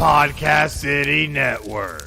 Podcast City Network.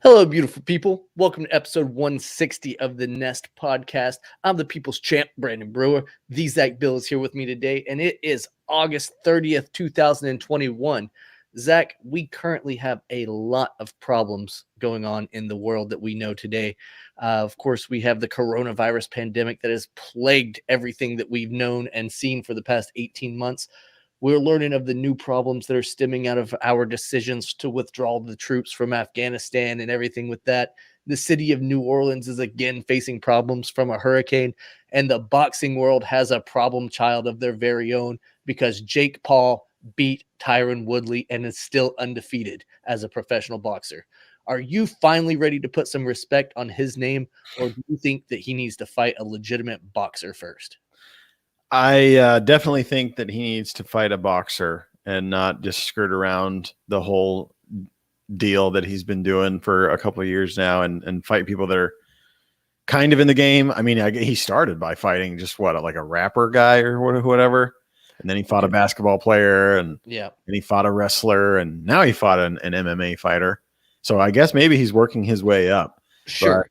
Hello, beautiful people. Welcome to episode 160 of the Nest podcast. I'm the people's champ, Brandon Brewer. The Zach Bill is here with me today, and it is August 30th, 2021. Zach, we currently have a lot of problems going on in the world that we know today. Of course, we have the coronavirus pandemic that has plagued everything that we've known and seen for the past 18 months. We're learning of the new problems that are stemming out of our decisions to withdraw the troops from Afghanistan and everything with that. The city of New Orleans is again facing problems from a hurricane, and the boxing world has a problem child of their very own because Jake Paul beat Tyron Woodley and is still undefeated as a professional boxer. Are you finally ready to put some respect on his name, or do you think that he needs to fight a legitimate boxer first? I definitely think that he needs to fight a boxer and not just skirt around the whole deal that he's been doing for a couple of years now and fight people that are kind of in the game. I mean, he started by fighting just like a rapper guy or whatever. And then he fought a basketball player and he fought a wrestler, and now he fought an MMA fighter. So I guess maybe he's working his way up. Sure.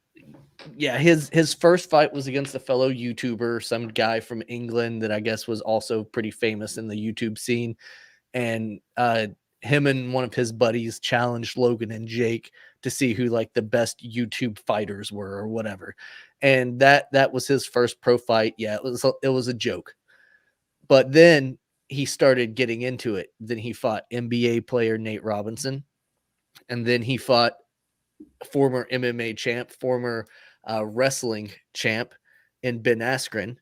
Yeah, his first fight was against a fellow YouTuber, some guy from England that I guess was also pretty famous in the YouTube scene. And him and one of his buddies challenged Logan and Jake to see who like the best YouTube fighters were or whatever. And that was his first pro fight. Yeah, it was a joke. But then he started getting into it. Then he fought NBA player Nate Robinson. And then he fought former MMA champ, former wrestling champ in Ben Askren.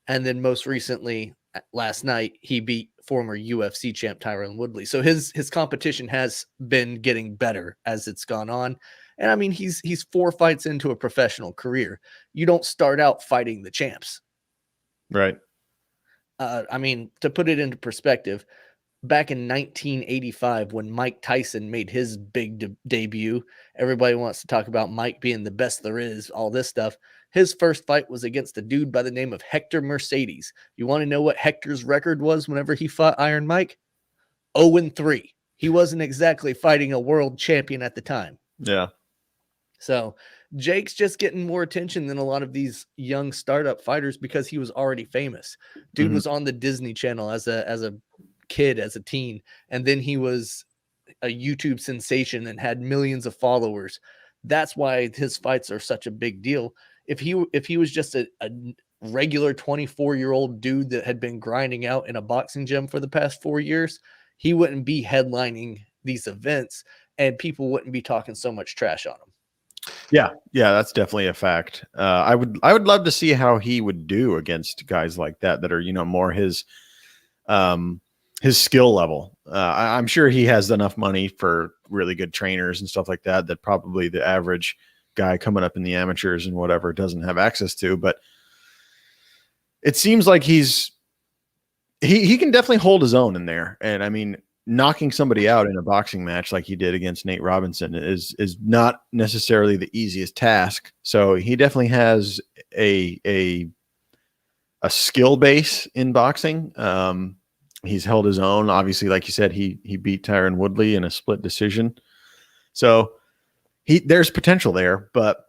And then most recently, last night, he beat former UFC champ Tyron Woodley. So his competition has been getting better as it's gone on. And I mean, he's 4 fights into a professional career. You don't start out fighting the champs. Right. I mean, to put it into perspective, back in 1985, when Mike Tyson made his big debut, everybody wants to talk about Mike being the best there is, all this stuff. His first fight was against a dude by the name of Hector Mercedes. You want to know what Hector's record was whenever he fought Iron Mike? 0-3. He wasn't exactly fighting a world champion at the time. Yeah. So Jake's just getting more attention than a lot of these young startup fighters because he was already famous. Dude was on the Disney Channel as a kid, as a teen, and then he was a YouTube sensation and had millions of followers. That's why his fights are such a big deal. If he was just a regular 24-year-old dude that had been grinding out in a boxing gym for the past 4 years, he wouldn't be headlining these events and people wouldn't be talking so much trash on him. Yeah, that's definitely a fact. I would love to see how he would do against guys like that are, more his skill level. I'm sure he has enough money for really good trainers and stuff like that probably the average guy coming up in the amateurs and whatever doesn't have access to. But it seems like he can definitely hold his own in there. And I mean, knocking somebody out in a boxing match like he did against Nate Robinson is not necessarily the easiest task. So he definitely has a skill base in boxing. He's held his own. Obviously, like you said, he beat Tyron Woodley in a split decision. So there's potential there, but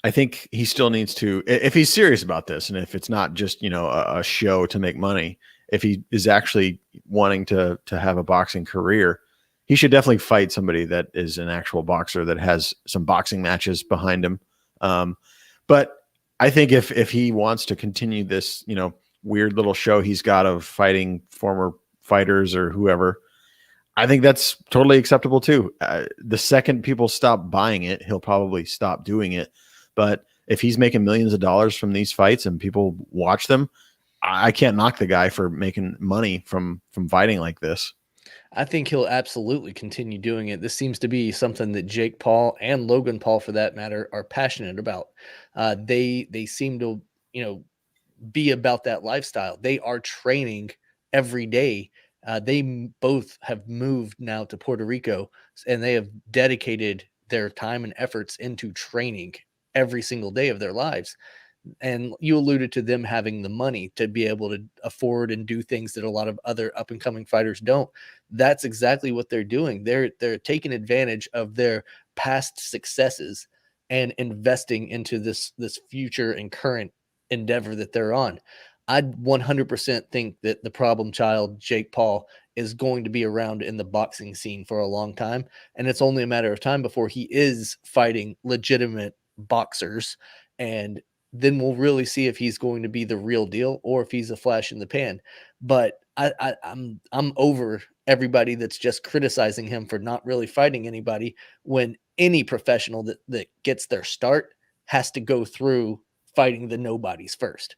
I think he still needs to, if he's serious about this, and if it's not just, a show to make money, if he is actually wanting to have a boxing career, he should definitely fight somebody that is an actual boxer that has some boxing matches behind him. But I think if he wants to continue this, weird little show he's got of fighting former fighters or whoever, I think that's totally acceptable too. The second people stop buying it, he'll probably stop doing it. But if he's making millions of dollars from these fights and people watch them, I can't knock the guy for making money from fighting like this. I think he'll absolutely continue doing it. This seems to be something that Jake Paul and Logan Paul, for that matter, are passionate about. They seem to, be about that lifestyle. They are training every day. They both have moved now to Puerto Rico, and they have dedicated their time and efforts into training every single day of their lives. And you alluded to them having the money to be able to afford and do things that a lot of other up and coming fighters don't. That's exactly what they're doing. They're taking advantage of their past successes and investing into this future and current endeavor that they're on. I 100% think that the problem child, Jake Paul, is going to be around in the boxing scene for a long time. And it's only a matter of time before he is fighting legitimate boxers. And then we'll really see if he's going to be the real deal or if he's a flash in the pan. But I'm over everybody that's just criticizing him for not really fighting anybody, when any professional that gets their start has to go through fighting the nobodies first.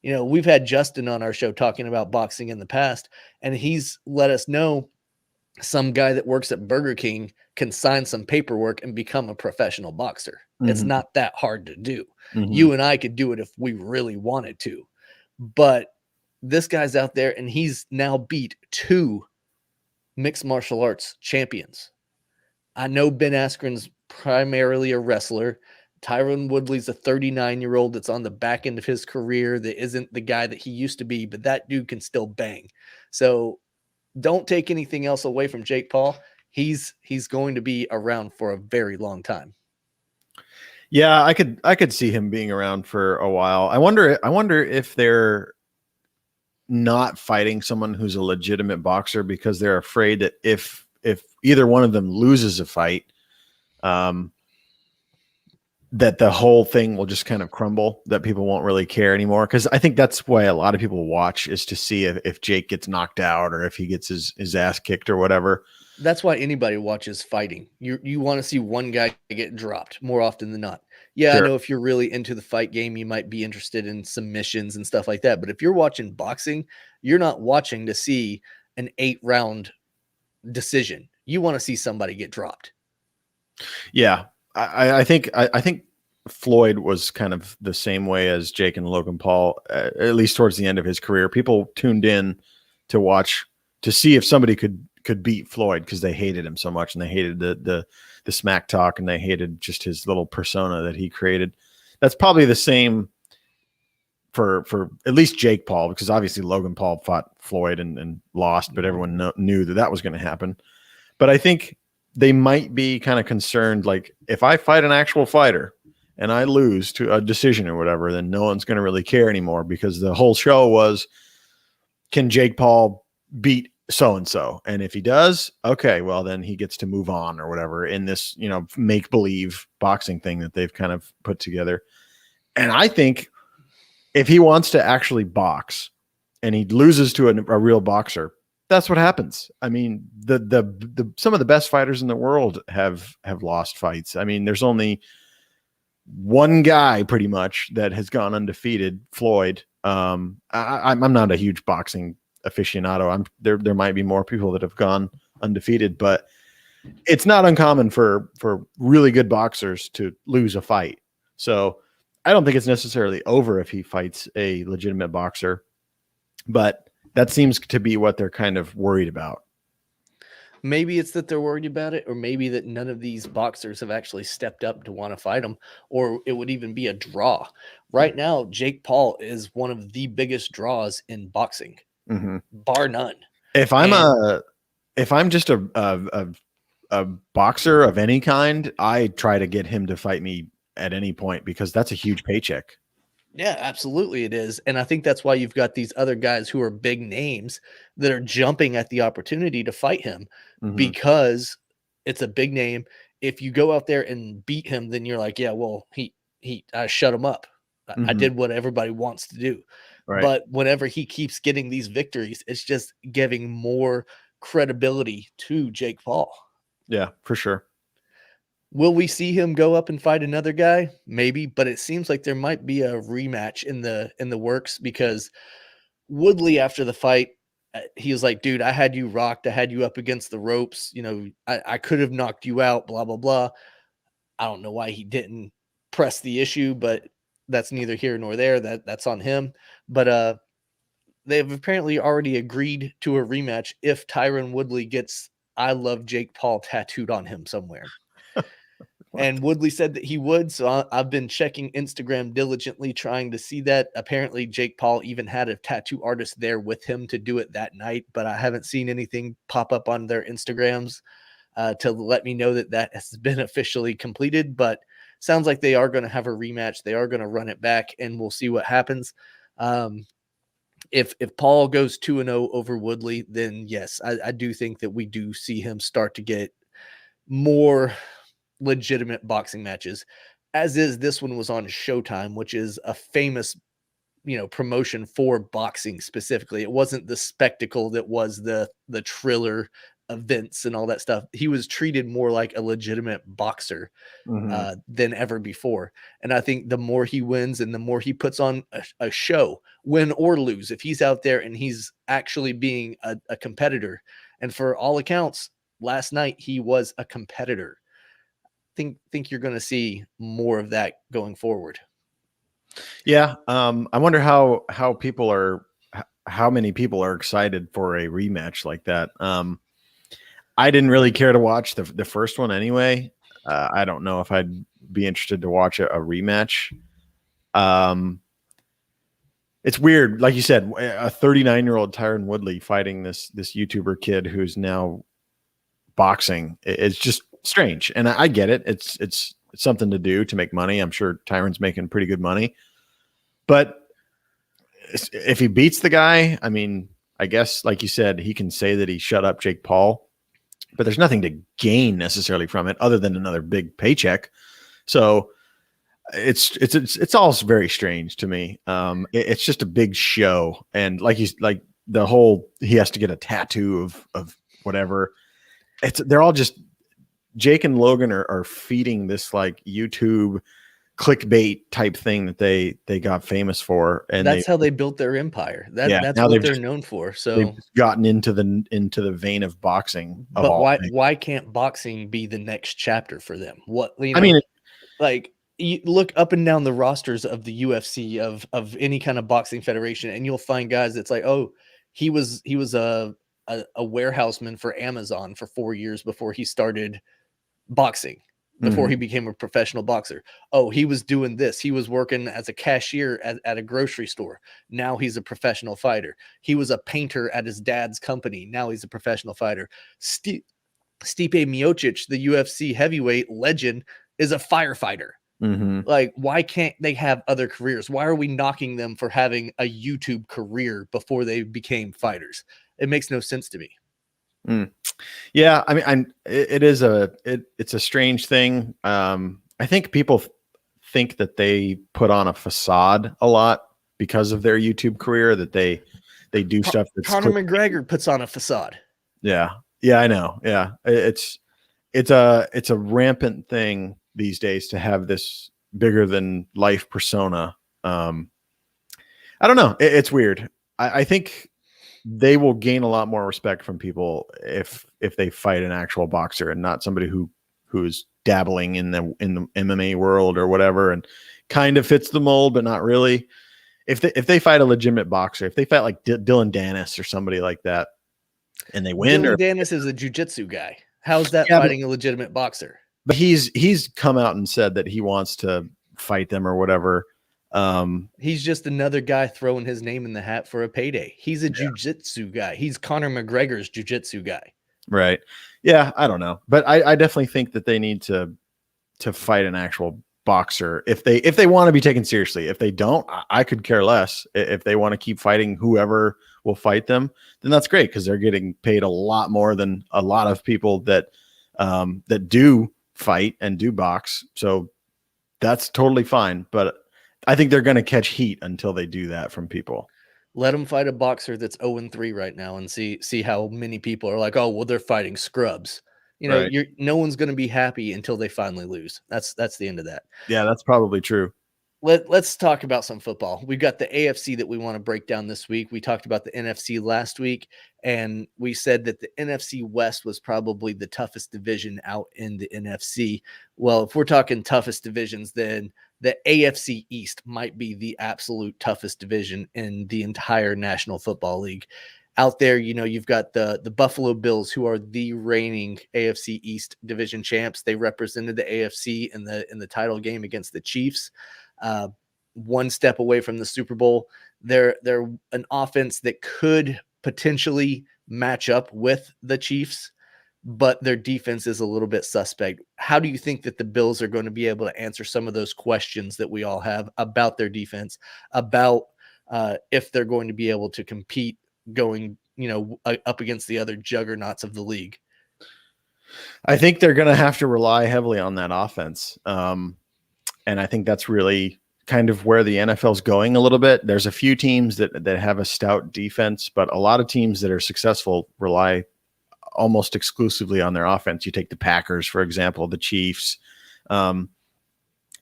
We've had Justin on our show talking about boxing in the past, and he's let us know some guy that works at Burger King can sign some paperwork and become a professional boxer. It's not that hard to do. You and I could do it if we really wanted to. But this guy's out there, and he's now beat 2 mixed martial arts champions. I know Ben Askren's primarily a wrestler. Tyron Woodley's a 39-year-old that's on the back end of his career that isn't the guy that he used to be, but that dude can still bang. So don't take anything else away from Jake Paul. He's going to be around for a very long time. Yeah, I could see him being around for a while. I wonder if they're not fighting someone who's a legitimate boxer because they're afraid that if either one of them loses a fight, that the whole thing will just kind of crumble, that people won't really care anymore. Because I think that's why a lot of people watch, is to see if Jake gets knocked out or if he gets his ass kicked or whatever. That's why anybody watches fighting. You want to see one guy get dropped more often than not. Yeah, sure. I know if you're really into the fight game, you might be interested in submissions and stuff like that. But if you're watching boxing, you're not watching to see an 8-round decision. You want to see somebody get dropped. Yeah, I think Floyd was kind of the same way as Jake and Logan Paul, at least towards the end of his career. People tuned in to watch to see if somebody could beat Floyd because they hated him so much, and they hated the smack talk, and they hated just his little persona that he created. That's probably the same for at least Jake Paul, because obviously Logan Paul fought Floyd and lost, but everyone knew that was going to happen. But I think they might be kind of concerned, like, if I fight an actual fighter and I lose to a decision or whatever, then no one's going to really care anymore, because the whole show was, can Jake Paul beat so-and-so? And if he does, okay, well, then he gets to move on or whatever in this, make-believe boxing thing that they've kind of put together. And I think if he wants to actually box and he loses to a real boxer, that's what happens. I mean, the some of the best fighters in the world have lost fights. I mean, there's only one guy pretty much that has gone undefeated, Floyd. I'm not a huge boxing aficionado. There might be more people that have gone undefeated, but it's not uncommon for really good boxers to lose a fight. So I don't think it's necessarily over if he fights a legitimate boxer, but that seems to be what they're kind of worried about. Maybe it's that they're worried about it, or maybe that none of these boxers have actually stepped up to want to fight him, or it would even be a draw. Right now, Jake Paul is one of the biggest draws in boxing, bar none. If I'm just a boxer of any kind, I try to get him to fight me at any point, because that's a huge paycheck. Yeah, absolutely it is. And I think that's why you've got these other guys who are big names that are jumping at the opportunity to fight him, because it's a big name. If you go out there and beat him, then you're like, yeah, well, I shut him up. I did what everybody wants to do. Right. But whenever he keeps getting these victories, it's just giving more credibility to Jake Paul. Yeah, for sure. Will we see him go up and fight another guy? Maybe, but it seems like there might be a rematch in the works, because Woodley, after the fight, he was like, dude, I had you rocked. I had you up against the ropes. You know, I could have knocked you out, blah, blah, blah. I don't know why he didn't press the issue, but that's neither here nor there. That's on him. But they've apparently already agreed to a rematch if Tyron Woodley gets "I love Jake Paul" tattooed on him somewhere. And Woodley said that he would, so I've been checking Instagram diligently, trying to see that. Apparently, Jake Paul even had a tattoo artist there with him to do it that night, but I haven't seen anything pop up on their Instagrams to let me know that that has been officially completed. But sounds like they are going to have a rematch. They are going to run it back, and we'll see what happens. If Paul goes 2-0 over Woodley, then yes, I do think that we do see him start to get more legitimate boxing matches, as is this one was on Showtime, which is a famous, promotion for boxing specifically. It wasn't the spectacle that was the Triller events and all that stuff. He was treated more like a legitimate boxer than ever before. And I think the more he wins and the more he puts on a show, win or lose, if he's out there and he's actually being a competitor, and for all accounts, last night he was a competitor, think you're going to see more of that going forward. Yeah. I wonder how many people are excited for a rematch like that. I didn't really care to watch the first one anyway. I don't know if I'd be interested to watch a rematch. It's weird. Like you said, a 39-year-old Tyron Woodley fighting this YouTuber kid who's now boxing. It's just strange. And I get it. It's something to do to make money. I'm sure Tyron's making pretty good money. But if he beats the guy, I mean, I guess, like you said, he can say that he shut up Jake Paul, but there's nothing to gain necessarily from it other than another big paycheck. So it's all very strange to me. It's just a big show. And like the whole, he has to get a tattoo of whatever. They're all just, Jake and Logan are feeding this like YouTube clickbait type thing that they got famous for, and that's how they built their empire. That's what they're known for. So they've gotten into the vein of boxing. But why can't boxing be the next chapter for them? Like, you look up and down the rosters of the UFC, of any kind of boxing federation, and you'll find guys that's like, oh, he was a warehouseman for Amazon for 4 years before he started boxing, before he became a professional boxer. Oh, he was doing this. He was working as a cashier at a grocery store. Now he's a professional fighter. He was a painter at his dad's company. Now he's a professional fighter. Stipe Miocic, the UFC heavyweight legend, is a firefighter. Like, why can't they have other careers? Why are we knocking them for having a YouTube career before they became fighters? It makes no sense to me. Yeah, I mean, it's a strange thing. I think people think that they put on a facade a lot because of their YouTube career, that they do stuff that's Conor McGregor puts on a facade. Yeah, I know. Yeah, it's a rampant thing these days to have this bigger than life persona. I don't know. It's weird. I think they will gain a lot more respect from people if they fight an actual boxer and not somebody who's dabbling in the MMA world or whatever and kind of fits the mold, but not really. If they fight a legitimate boxer, if they fight like Dylan Dennis or somebody like that, and they win, Dylan Dennis is a jiu-jitsu guy. How's that fighting a legitimate boxer? But he's come out and said that he wants to fight them or whatever. He's just another guy throwing his name in the hat for a payday. He's a jiu-jitsu guy. He's Conor McGregor's jiu-jitsu guy. Right. Yeah, I don't know. But I definitely think that they need to fight an actual boxer if they want to be taken seriously. If they don't, I could care less. If they want to keep fighting whoever will fight them, then that's great, because they're getting paid a lot more than a lot of people that do fight and do box. So that's totally fine. But I think they're going to catch heat until they do that from people. Let them fight a boxer that's 0-3 right now and see how many people are like, oh, well, they're fighting scrubs. Right. No one's going to be happy until they finally lose. That's the end of that. Yeah, that's probably true. Let's talk about some football. We've got the AFC that we want to break down this week. We talked about the NFC last week, and we said that the NFC West was probably the toughest division out in the NFC. Well, if we're talking toughest divisions, then the AFC East might be the absolute toughest division in the entire National Football League. Out there, you've got the Buffalo Bills, who are the reigning AFC East division champs. They represented the AFC in the title game against the Chiefs. One step away from the Super Bowl. They're an offense that could potentially match up with the Chiefs, but their defense is a little bit suspect. How do you think that the Bills are going to be able to answer some of those questions that we all have about their defense, about if they're going to be able to compete going, up against the other juggernauts of the league? I think they're going to have to rely heavily on that offense. And I think that's really kind of where the NFL is going a little bit. There's a few teams that have a stout defense, but a lot of teams that are successful rely almost exclusively on their offense. You take the Packers, for example, the Chiefs. They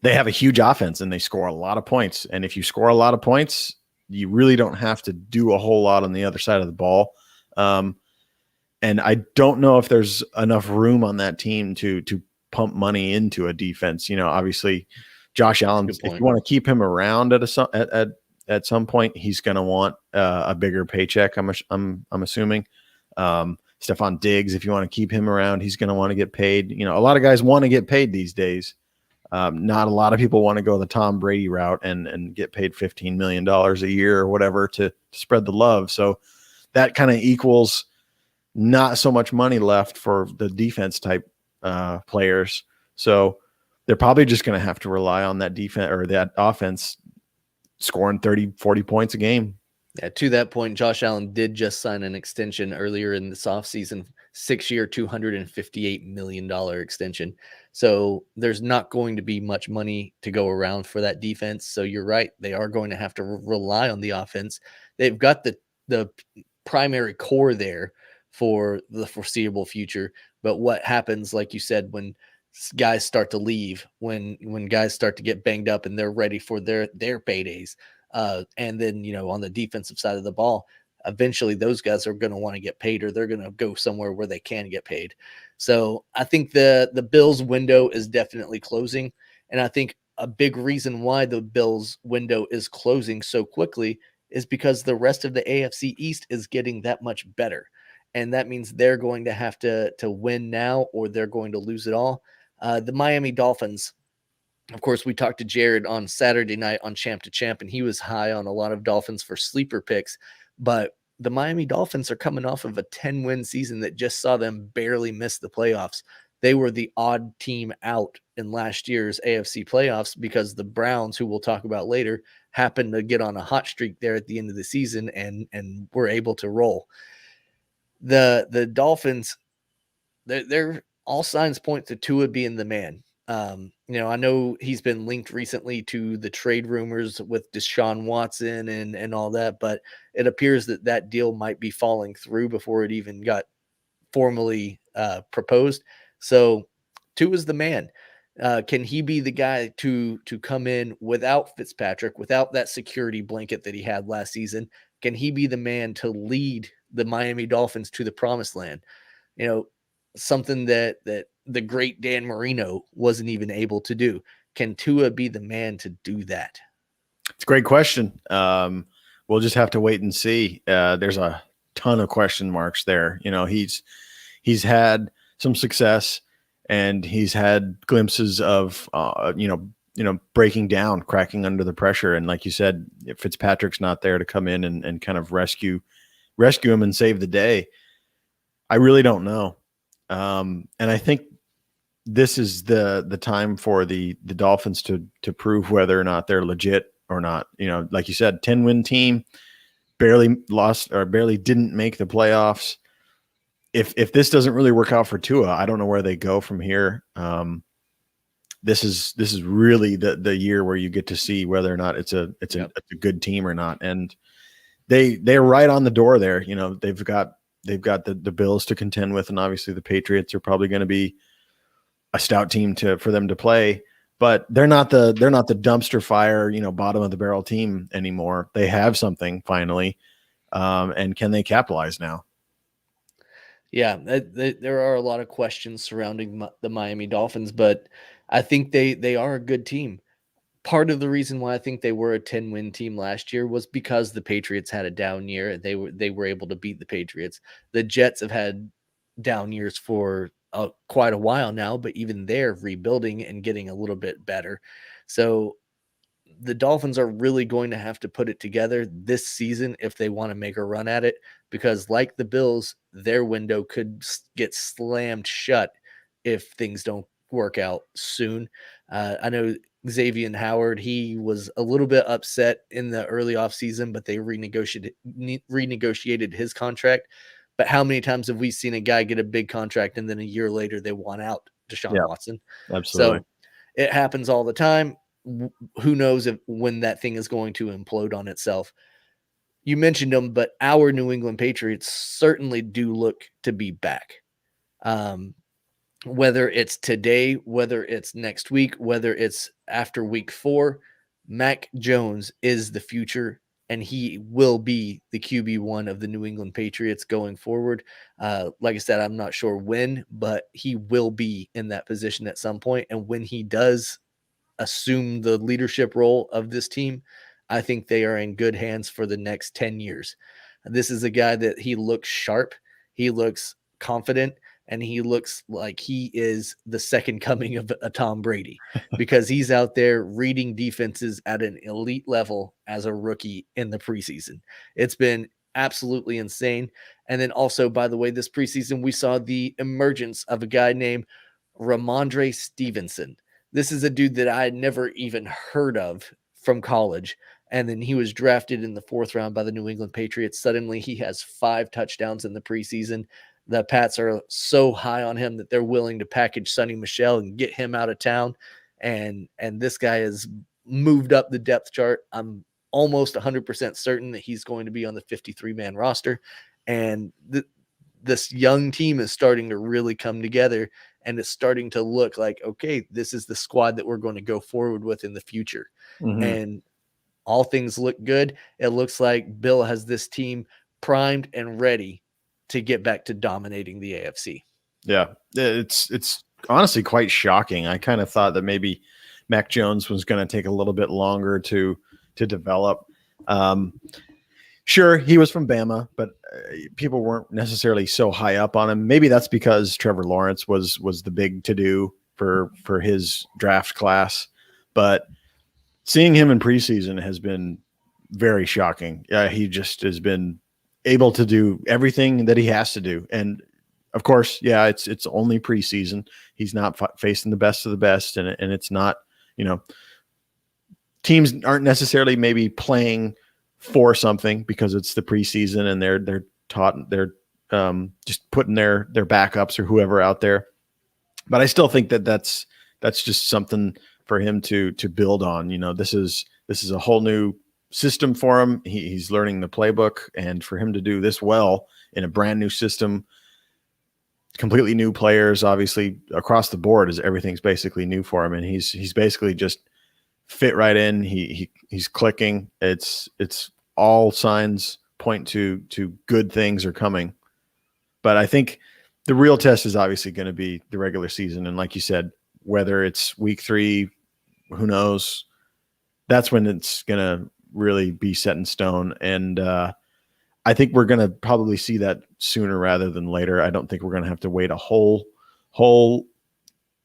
have a huge offense and they score a lot of points. And if you score a lot of points, you really don't have to do a whole lot on the other side of the ball. And I don't know if there's enough room on that team to pump money into a defense. Obviously Josh Allen, if you want to keep him around at some point, he's going to want a bigger paycheck. I'm assuming. Stephon Diggs, if you want to keep him around, he's going to want to get paid. A lot of guys want to get paid these days. Not a lot of people want to go the Tom Brady route and get paid $15 million a year or whatever to spread the love. So that kind of equals not so much money left for the defense type players. So they're probably just going to have to rely on that defense or that offense scoring 30, 40 points a game. Yeah, to that point, Josh Allen did just sign an extension earlier in this offseason, 6-year, $258 million extension. So there's not going to be much money to go around for that defense. So you're right. They are going to have to rely on the offense. They've got the primary core there for the foreseeable future. But what happens, like you said, when guys start to leave, when guys start to get banged up and they're ready for their paydays, and then on the defensive side of the ball, eventually those guys are going to want to get paid, or they're going to go somewhere where they can get paid. So I think the Bills window is definitely closing, and I think a big reason why the Bills window is closing so quickly is because the rest of the AFC East is getting that much better, and that means they're going to have to win now, or they're going to lose it all. The Miami Dolphins, of course, we talked to Jared on Saturday night on Champ to Champ, and he was high on a lot of Dolphins for sleeper picks. But the Miami Dolphins are coming off of a 10-win season that just saw them barely miss the playoffs. They were the odd team out in last year's AFC playoffs because the Browns, who we'll talk about later, happened to get on a hot streak there at the end of the season and were able to roll. The Dolphins, they're all signs point to Tua being the man. I know he's been linked recently to the trade rumors with Deshaun Watson and all that, but it appears that deal might be falling through before it even got formally proposed. So Tua's the man. Can he be the guy to come in without Fitzpatrick, without that security blanket that he had last season? Can he be the man to lead the Miami Dolphins to the promised land? Something that the great Dan Marino wasn't even able to do. Can Tua be the man to do that? It's a great question. We'll just have to wait and see. There's a ton of question marks there. He's had some success, and he's had glimpses of breaking down, cracking under the pressure. And like you said, if Fitzpatrick's not there to come in and kind of rescue him and save the day, I really don't know. And I think this is the time for the Dolphins to prove whether or not they're legit or not. Like you said, 10-win team, barely lost or barely didn't make the playoffs. If this doesn't really work out for Tua, I don't know where they go from here. This is really the year where you get to see whether or not it's a good team or not. And they're right on the door there. They've got they've got the Bills to contend with, and obviously the Patriots are probably going to be a stout team for them to play. But they're not the dumpster fire, bottom of the barrel team anymore. They have something finally, and can they capitalize now? Yeah, there are a lot of questions surrounding the Miami Dolphins, but I think they are a good team. Part of the reason why I think they were a 10-win team last year was because the Patriots had a down year. They were able to beat the Patriots. The Jets have had down years for quite a while now, but even they're rebuilding and getting a little bit better. So the Dolphins are really going to have to put it together this season if they want to make a run at it, because like the Bills, their window could get slammed shut if things don't work out soon. I know Xavier Howard, he was a little bit upset in the early offseason, but they renegotiated his contract. But how many times have we seen a guy get a big contract and then a year later they want out Deshaun Watson? Absolutely. So it happens all the time. Who knows when that thing is going to implode on itself. You mentioned them, but our New England Patriots certainly do look to be back. Whether it's today, whether it's next week, whether it's after week 4, Mac Jones is the future, and he will be the QB1 of the New England Patriots going forward. Like I said, I'm not sure when, but he will be in that position at some point. And when he does assume the leadership role of this team, I think they are in good hands for the next 10 years. This is a guy that he looks sharp, he looks confident, and he looks like he is the second coming of a Tom Brady, because he's out there reading defenses at an elite level as a rookie in the preseason. It's been absolutely insane. And then also, by the way, this preseason, we saw the emergence of a guy named Randre Stevenson. This is a dude that I had never even heard of from college. And then he was drafted in the 4th round by the New England Patriots. Suddenly he has 5 touchdowns in the preseason. The Pats are so high on him that they're willing to package Sonny Michel and get him out of town. And this guy has moved up the depth chart. I'm almost 100% certain that he's going to be on the 53-man roster. And this young team is starting to really come together, and it's starting to look like, okay, this is the squad that we're going to go forward with in the future. Mm-hmm. And all things look good. It looks like Bill has this team primed and ready to get back to dominating the AFC. Yeah, it's honestly quite shocking. I kind of thought that maybe Mac Jones was going to take a little bit longer to develop. Sure, he was from Bama, but people weren't necessarily so high up on him. Maybe that's because Trevor Lawrence was the big to-do for his draft class. But seeing him in preseason has been very shocking. He just has been able to do everything that he has to do. And of course, yeah, it's only preseason. He's not facing the best of the best, and it's not, teams aren't necessarily maybe playing for something because it's the preseason and they're just putting their backups or whoever out there. But I still think that's just something for him to build on. This is a whole new system for him. He's learning the playbook, and for him to do this well in a brand new system, completely new players, obviously across the board, is everything's basically new for him. And he's basically just fit right in. He's clicking. It's all signs point to good things are coming. But I think the real test is obviously going to be the regular season. And like you said, whether it's week 3, who knows, that's when it's going to really be set in stone. And I think we're going to probably see that sooner rather than later. I don't think we're going to have to wait a whole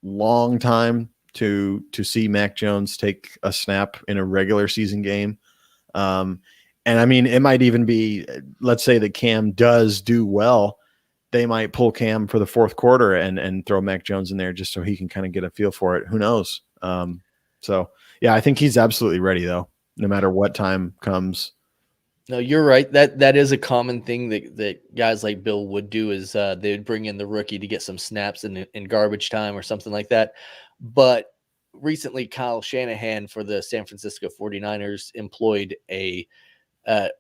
long time to see Mac Jones take a snap in a regular season game. And I mean, it might even be, let's say that Cam does do well, they might pull Cam for the 4th quarter and throw Mac Jones in there just so he can kind of get a feel for it. Who knows? So yeah, I think he's absolutely ready though, no matter what time comes. No, you're right. That is a common thing that guys like Bill would do, is they would bring in the rookie to get some snaps in garbage time or something like that. But recently, Kyle Shanahan for the San Francisco 49ers employed a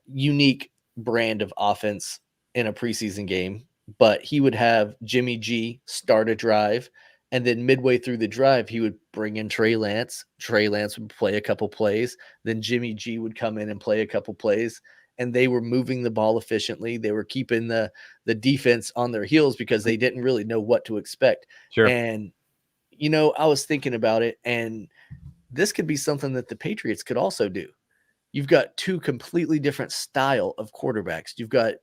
unique brand of offense in a preseason game, but he would have Jimmy G start a drive, and then midway through the drive, he would bring in Trey Lance. Trey Lance would play a couple plays. Then Jimmy G would come in and play a couple plays. And they were moving the ball efficiently. They were keeping the defense on their heels because they didn't really know what to expect. Sure. And, you know, I was thinking about it, and this could be something that the Patriots could also do. You've got two completely different style of quarterbacks. You've got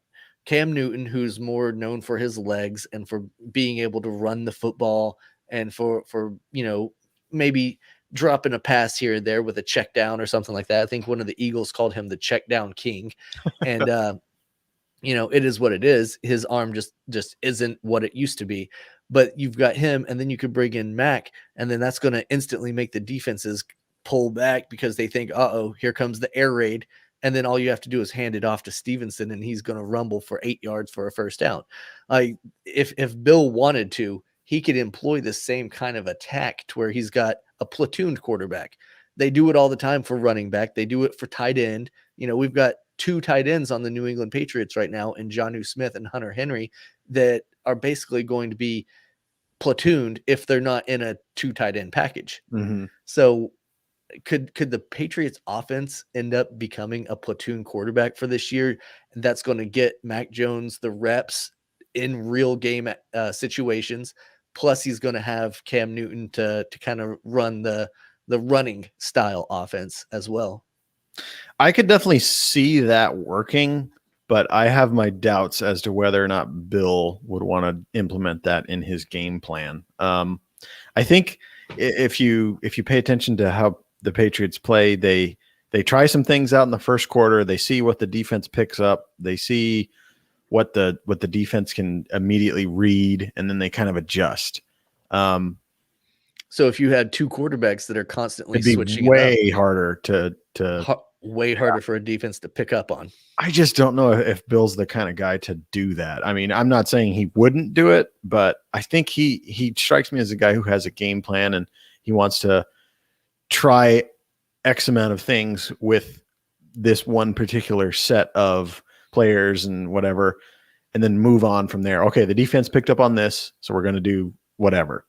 Cam Newton, who's more known for his legs and for being able to run the football and for you know, maybe dropping a pass here or there with a check down or something like that. I think one of the Eagles called him the check down king. And, you know, it is what it is. His arm just isn't what it used to be. But you've got him, and then you could bring in Mac, and then that's going to instantly make the defenses pull back because they think, uh-oh, here comes the air raid. And then all you have to do is hand it off to Stevenson, and he's going to rumble for 8 yards for a first down. If Bill wanted to, he could employ the same kind of attack to where he's got a platoon quarterback. They do it all the time for running back. They do it for tight end. You know, we've got 2 tight ends on the New England Patriots right now in Jonnu Smith and Hunter Henry that are basically going to be platooned if they're not in a 2 tight end package. Mm-hmm. So could the Patriots offense end up becoming a platoon quarterback for this year? And that's going to get Mac Jones the reps in real game situations. Plus he's going to have Cam Newton to kind of run the running style offense as well. I could definitely see that working, but I have my doubts as to whether or not Bill would want to implement that in his game plan. I think if you pay attention to how the Patriots play, they try some things out in the first quarter. They see what the defense picks up. They see what the defense can immediately read, and then they kind of adjust. So if you had 2 quarterbacks that are constantly it'd be switching way harder to way harder for a defense to pick up on. I just don't know if Bill's the kind of guy to do that. I mean, I'm not saying he wouldn't do it, but I think he strikes me as a guy who has a game plan, and he wants to try X amount of things with this one particular set of players and whatever, and then move on from there. Okay, the defense picked up on this, so we're going to do whatever.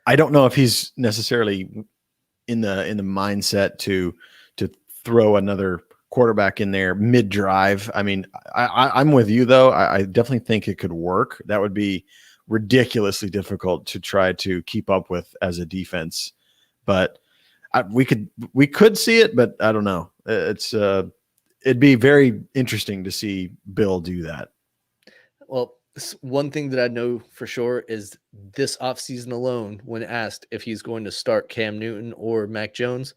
I don't know if he's necessarily in the mindset to throw another quarterback in there mid-drive. I mean, I'm with you though. I definitely think it could work. That would be ridiculously difficult to try to keep up with as a defense, but we could see it, but I don't know. It'd be very interesting to see Bill do that. Well, one thing that I know for sure is this offseason alone, when asked if he's going to start Cam Newton or Mac Jones,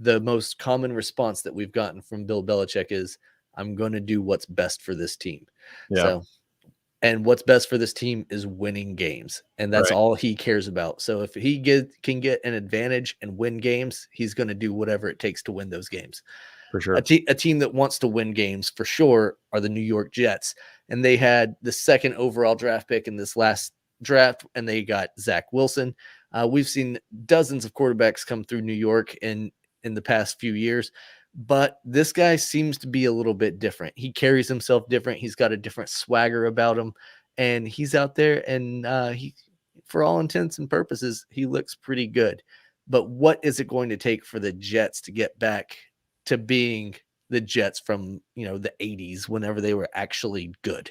the most common response that we've gotten from Bill Belichick is, I'm going to do what's best for this team. Yeah. So, and what's best for this team is winning games. And that's right. all he cares about. So if he can get an advantage and win games, he's going to do whatever it takes to win those games. For sure. A team that wants to win games for sure are the New York Jets. And they had the 2nd overall draft pick in this last draft, and they got Zach Wilson. We've seen dozens of quarterbacks come through New York in the past few years, but this guy seems to be a little bit different. He carries himself different. He's got a different swagger about him, and he's out there, and he, for all intents and purposes, he looks pretty good. But what is it going to take for the Jets to get back to being the Jets from, you know, the 80s, whenever they were actually good?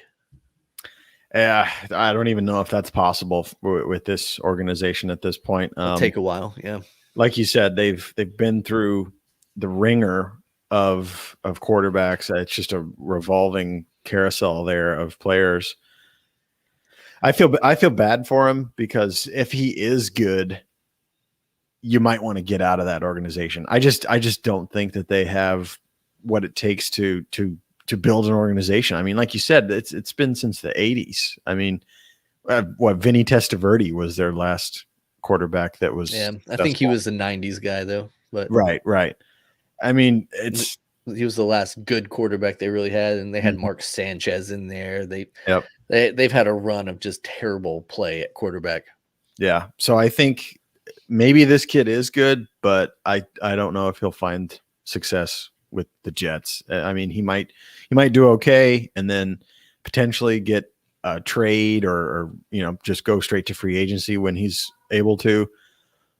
Yeah, I don't even know if that's possible with this organization at this point. It'll take a while. Yeah. Like you said, they've been through the ringer of quarterbacks. It's just a revolving carousel there of players. I feel bad for him, because if he is good, you might want to get out of that organization. I just don't think that they have what it takes to build an organization. I mean, like you said, it's been since the 80s. I mean, Vinny Testaverde was their last quarterback that was. Yeah, I think he was the 90s guy though. But right. I mean, he was the last good quarterback they really had, and they had Mark Sanchez in there. They've had a run of just terrible play at quarterback. Yeah. So I think maybe this kid is good, but I don't know if he'll find success with the Jets. I mean, he might do okay, and then potentially get a trade or just go straight to free agency when he's able to.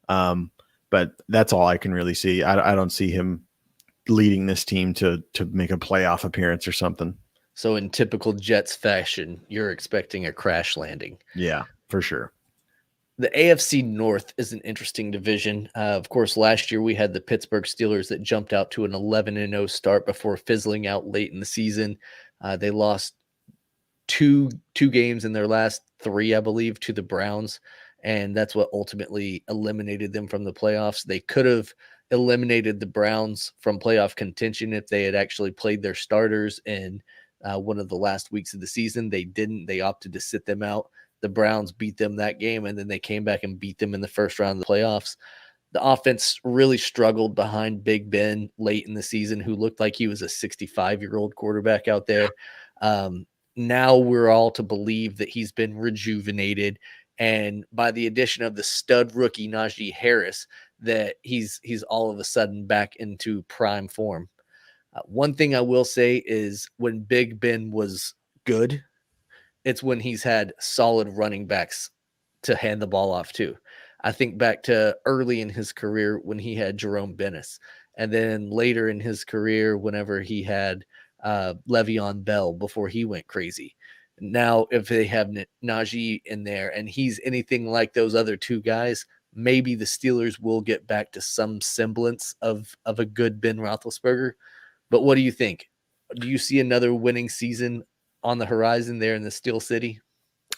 But that's all I can really see. I don't see him leading this team to make a playoff appearance or something. So in typical Jets fashion, you're expecting a crash landing. Yeah, for sure. The AFC North is an interesting division. Of course, last year we had the Pittsburgh Steelers that jumped out to an 11-0 start before fizzling out late in the season. They lost two games in their last three, I believe, to the Browns, and that's what ultimately eliminated them from the playoffs. They could have eliminated the Browns from playoff contention if they had actually played their starters in one of the last weeks of the season. They didn't. They opted to sit them out. The Browns beat them that game, and then they came back and beat them in the first round of the playoffs. The offense really struggled behind Big Ben late in the season, who looked like he was a 65-year-old quarterback out there. Now we're all to believe that he's been rejuvenated, and by the addition of the stud rookie Najee Harris, that he's all of a sudden back into prime form. One thing I will say is when Big Ben was good, it's when he's had solid running backs to hand the ball off to. I think back to early in his career when he had Jerome Bennis, and then later in his career whenever he had Le'Veon Bell before he went crazy. Now, if they have Najee in there and he's anything like those other two guys, maybe the Steelers will get back to some semblance of a good Ben Roethlisberger. But what do you think? Do you see another winning season on the horizon there in the Steel City?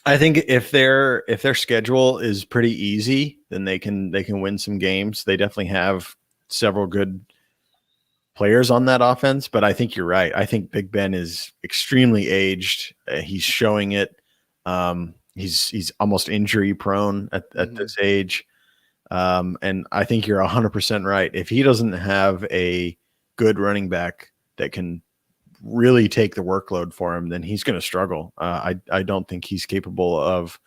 I think if their schedule is pretty easy, then they can win some games. They definitely have several good players on that offense, but I think you're right. I think Big Ben is extremely aged. He's showing it. He's almost injury prone at this age. And I think you're 100% right. If he doesn't have a good running back that can really take the workload for him, then he's going to struggle. I don't think he's capable of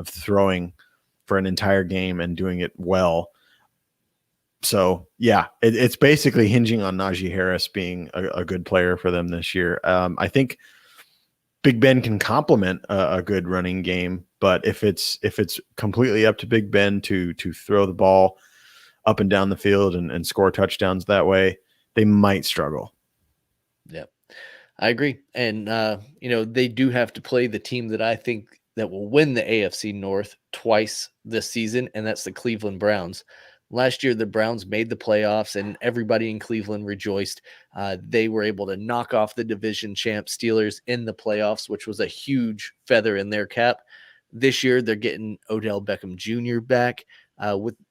throwing for an entire game and doing it well. So yeah, it's basically hinging on Najee Harris being a good player for them this year. I think Big Ben can complement a good running game, but if it's completely up to Big Ben to throw the ball up and down the field and score touchdowns that way, they might struggle. Yep, I agree. And they do have to play the team that I think that will win the AFC North twice this season, and that's the Cleveland Browns. Last year, the Browns made the playoffs, and everybody in Cleveland rejoiced. They were able to knock off the division champ Steelers in the playoffs, which was a huge feather in their cap. This year, they're getting Odell Beckham Jr. back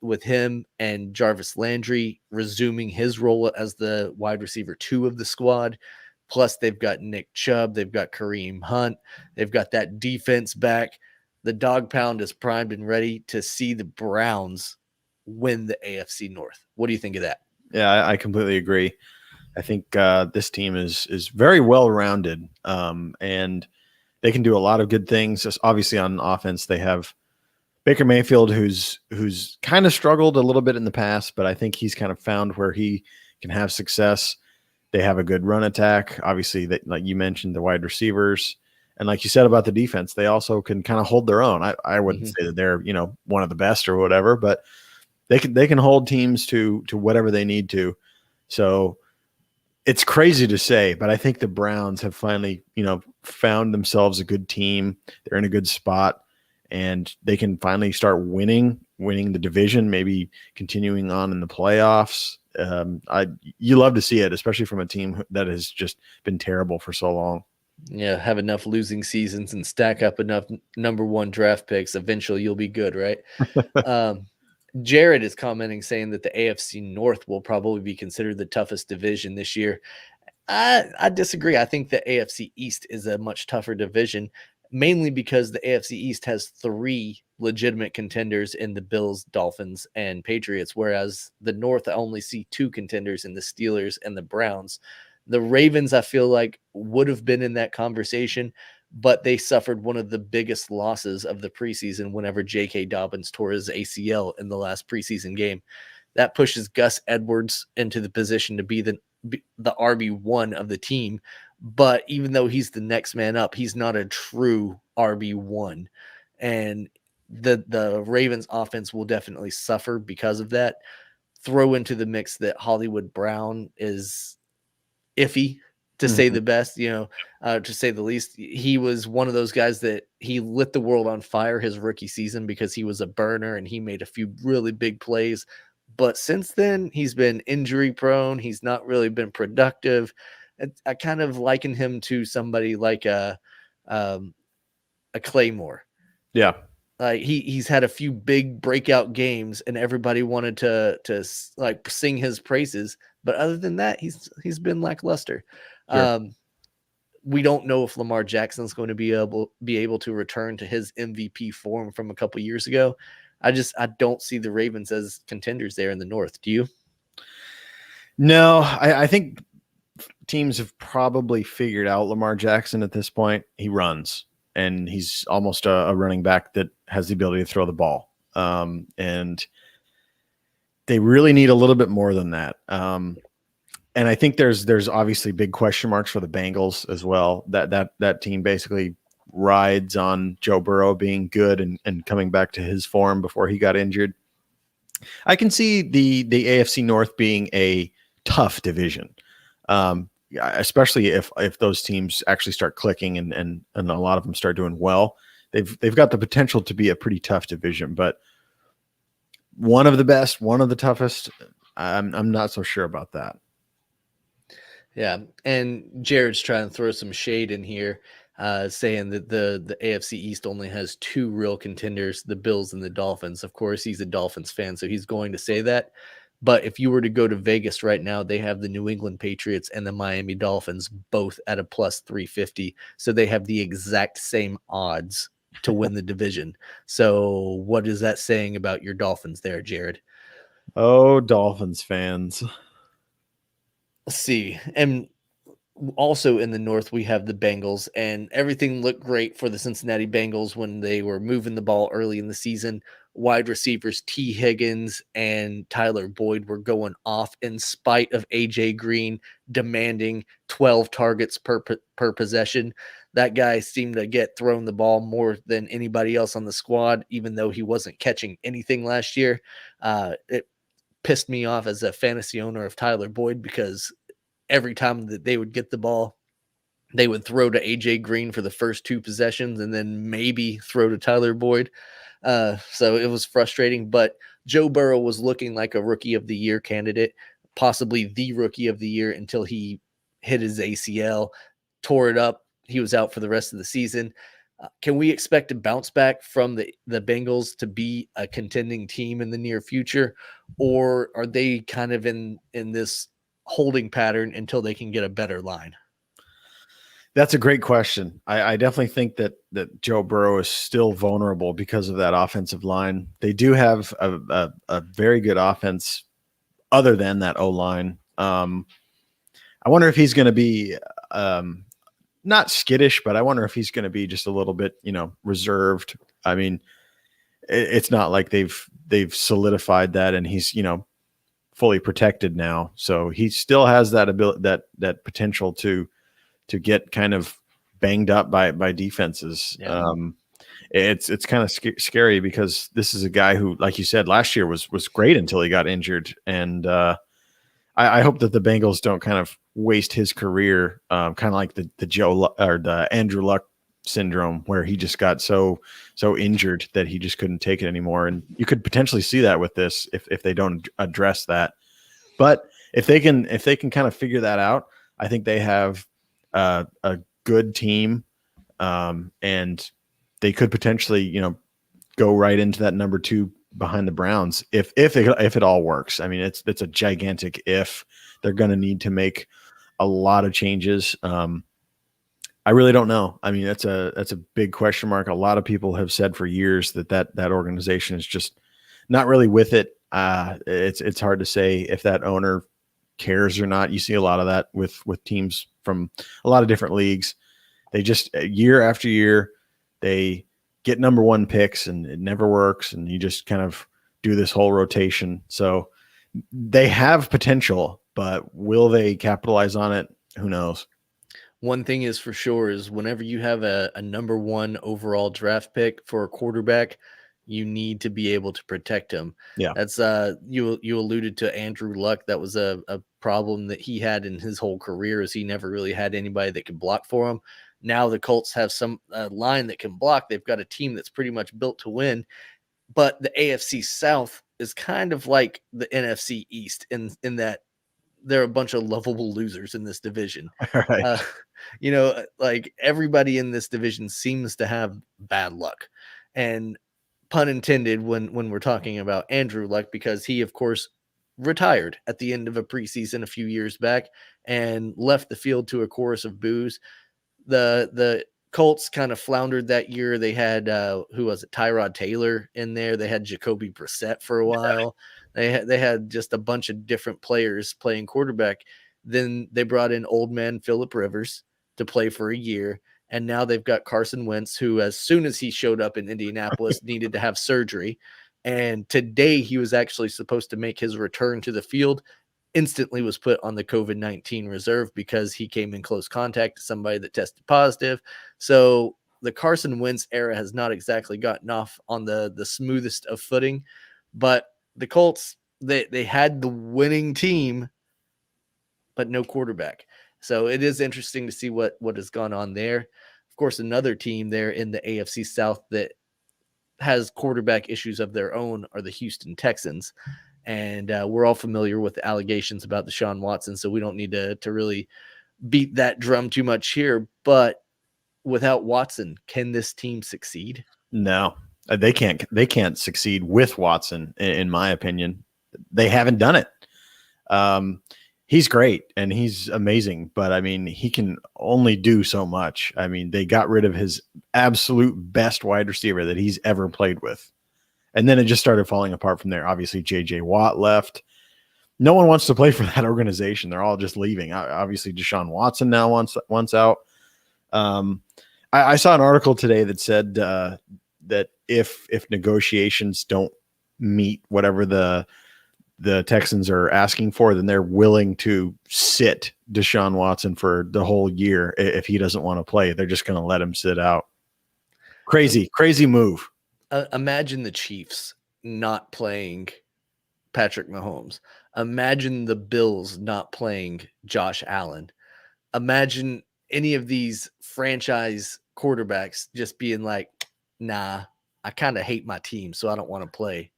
with him and Jarvis Landry resuming his role as the wide receiver 2 of the squad. Plus, they've got Nick Chubb. They've got Kareem Hunt. They've got that defense back. The dog pound is primed and ready to see the Browns win the AFC North. What do you think of that? Yeah, I completely agree. I think this team is very well-rounded, and they can do a lot of good things. Just obviously on offense, they have Baker Mayfield, who's kind of struggled a little bit in the past, but I think he's kind of found where he can have success. They have a good run attack. Obviously, that, like you mentioned, the wide receivers. And like you said about the defense, they also can kind of hold their own. I wouldn't say that they're, one of the best or whatever, but they can hold teams to whatever they need to. So it's crazy to say, but I think the Browns have finally, found themselves a good team. They're in a good spot, and they can finally start winning the division, maybe continuing on in the playoffs. You love to see it, especially from a team that has just been terrible for so long. Yeah, have enough losing seasons and stack up enough number 1 draft picks. Eventually you'll be good, right? Jared is commenting saying that the AFC North will probably be considered the toughest division this year. I disagree. I think the AFC East is a much tougher division, mainly because the AFC East has 3 legitimate contenders in the Bills, Dolphins, and Patriots, whereas the North, I only see 2 contenders in the Steelers and the Browns. The Ravens, I feel like, would have been in that conversation, but they suffered one of the biggest losses of the preseason whenever J.K. Dobbins tore his ACL in the last preseason game. That pushes Gus Edwards into the position to be the RB1 of the team, But even though he's the next man up, he's not a true RB1. And the Ravens offense will definitely suffer because of that. Throw into the mix that Hollywood Brown is iffy, to say the best, to say the least. He was one of those guys that he lit the world on fire his rookie season because he was a burner and he made a few really big plays. But since then, he's been injury prone. He's not really been productive. I kind of liken him to somebody like a Claymore. Yeah. He's had a few big breakout games and everybody wanted to like sing his praises. But other than that, he's been lackluster. Sure. We don't know if Lamar Jackson's going to be able to return to his MVP form from a couple years ago. I don't see the Ravens as contenders there in the North. Do you? No, I think teams have probably figured out Lamar Jackson at this point. He runs, and he's almost a running back that has the ability to throw the ball. And they really need a little bit more than that. And I think there's obviously big question marks for the Bengals as well. That team basically rides on Joe Burrow being good and coming back to his form before he got injured. I can see the AFC North being a tough division, especially if those teams actually start clicking and a lot of them start doing well. They've got the potential to be a pretty tough division, but one of the best, one of the toughest. I'm not so sure about that. Yeah, and Jared's trying to throw some shade in here, saying that the AFC East only has two real contenders, the Bills and the Dolphins. Of course, he's a Dolphins fan, so he's going to say that. But if you were to go to Vegas right now, they have the New England Patriots and the Miami Dolphins both at a plus 350. So they have the exact same odds to win the division. So what is that saying about your Dolphins there, Jared? Oh, Dolphins fans. Let's see. And also in the North, we have the Bengals, and everything looked great for the Cincinnati Bengals when they were moving the ball early in the season. Wide receivers T. Higgins and Tyler Boyd were going off in spite of A.J. Green demanding 12 targets per possession. That guy seemed to get thrown the ball more than anybody else on the squad, even though he wasn't catching anything last year. It pissed me off as a fantasy owner of Tyler Boyd because every time that they would get the ball, they would throw to AJ Green for the first two possessions and then maybe throw to Tyler Boyd. So it was frustrating, but Joe Burrow was looking like a rookie of the year candidate, possibly the rookie of the year, until he hit his ACL, tore it up. He was out for the rest of the season. Can we expect a bounce back from the Bengals to be a contending team in the near future, or are they kind of in this holding pattern until they can get a better line? That's a great question. I definitely think that Joe Burrow is still vulnerable because of that offensive line. They do have a very good offense other than that O-line. I wonder if he's going to be not skittish, but I wonder if he's going to be just a little bit, reserved. I mean, it's not like they've solidified that and he's, fully protected now. So he still has that ability, that potential to get kind of banged up by defenses. Yeah. It's kind of scary because this is a guy who, like you said, last year was great until he got injured. And I hope that the Bengals don't kind of waste his career, kind of like the the Andrew Luck syndrome, where he just got so injured that he just couldn't take it anymore. And you could potentially see that with this if they don't address that. But if they can kind of figure that out, I think they have a good team, and they could potentially, go right into that number 2 behind the Browns if it all works. I mean, it's a gigantic if. They're going to need to make a lot of changes. I really don't know. I mean, that's a big question mark. A lot of people have said for years that organization is just not really with it. It's hard to say if that owner cares or not. You see a lot of that with teams from a lot of different leagues. They just year after year, they get number 1 picks and it never works. And you just kind of do this whole rotation. So they have potential, but will they capitalize on it? Who knows? one thing is for sure is whenever you have a number 1 overall draft pick for a quarterback, you need to be able to protect him. Yeah. That's you alluded to Andrew Luck. That was a problem that he had in his whole career, is he never really had anybody that could block for him. Now the Colts have some line that can block. They've got a team that's pretty much built to win. But the AFC South is kind of like the NFC East in that there are a bunch of lovable losers in this division. Right. Like everybody in this division seems to have bad luck, and pun intended when we're talking about Andrew Luck, because he, of course, retired at the end of a preseason a few years back and left the field to a chorus of boos. The Colts kind of floundered that year. They had who was it? Tyrod Taylor in there. They had Jacoby Brissett for a while. They had just a bunch of different players playing quarterback. Then they brought in old man Phillip Rivers to play for a year. And now they've got Carson Wentz, who, as soon as he showed up in Indianapolis, needed to have surgery. And today he was actually supposed to make his return to the field, instantly was put on the COVID-19 reserve because he came in close contact to somebody that tested positive. So the Carson Wentz era has not exactly gotten off on the smoothest of footing, but the Colts, they had the winning team, but no quarterback. So it is interesting to see what has gone on there. Of course, another team there in the AFC South that has quarterback issues of their own are the Houston Texans. And we're all familiar with the allegations about Deshaun Watson, so we don't need to really beat that drum too much here. But without Watson, can this team succeed? No, they can't. They can't succeed with Watson, in my opinion. They haven't done it. He's great and he's amazing, but I mean, he can only do so much. I mean, they got rid of his absolute best wide receiver that he's ever played with. And then it just started falling apart from there. Obviously, J.J. Watt left. No one wants to play for that organization. They're all just leaving. Obviously, Deshaun Watson now wants out. I saw an article today that said that if negotiations don't meet whatever the Texans are asking for, then they're willing to sit Deshaun Watson for the whole year. If he doesn't want to play, they're just going to let him sit out. Crazy move. Imagine the Chiefs not playing Patrick Mahomes. Imagine the Bills not playing Josh Allen. Imagine any of these franchise quarterbacks just being like, nah, I kind of hate my team, so I don't want to play.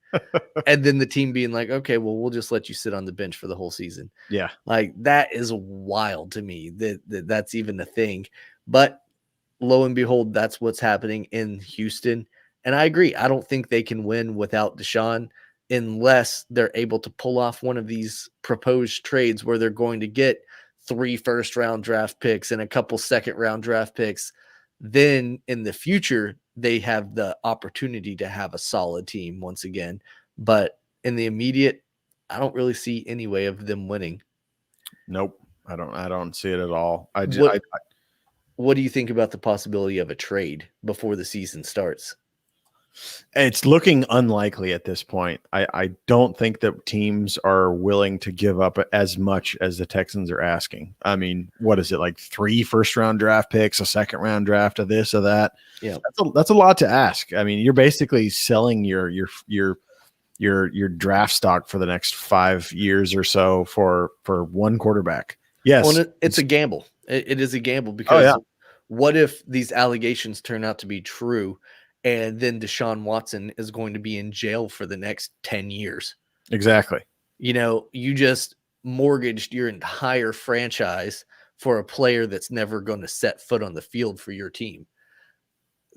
And then the team being like, okay, well, we'll just let you sit on the bench for the whole season. Yeah. Like, that is wild to me that's even a thing. But lo and behold, that's what's happening in Houston. And I agree. I don't think they can win without Deshaun unless they're able to pull off one of these proposed trades where they're going to get 3 first-round draft picks and a couple second-round draft picks. Then in the future, they have the opportunity to have a solid team once again. But in the immediate, I don't really see any way of them winning. Nope. I don't see it at all. What do you think about the possibility of a trade before the season starts? It's looking unlikely at this point. I don't think that teams are willing to give up as much as the Texans are asking. I mean, what is it, like 3 first-round draft picks, a second-round draft of this or that? Yeah, that's a lot to ask. I mean, you're basically selling your draft stock for the next 5 years or so for one quarterback. Yes, well, it's a gamble. It is a gamble because what if these allegations turn out to be true? And then Deshaun Watson is going to be in jail for the next 10 years. Exactly. You just mortgaged your entire franchise for a player that's never going to set foot on the field for your team.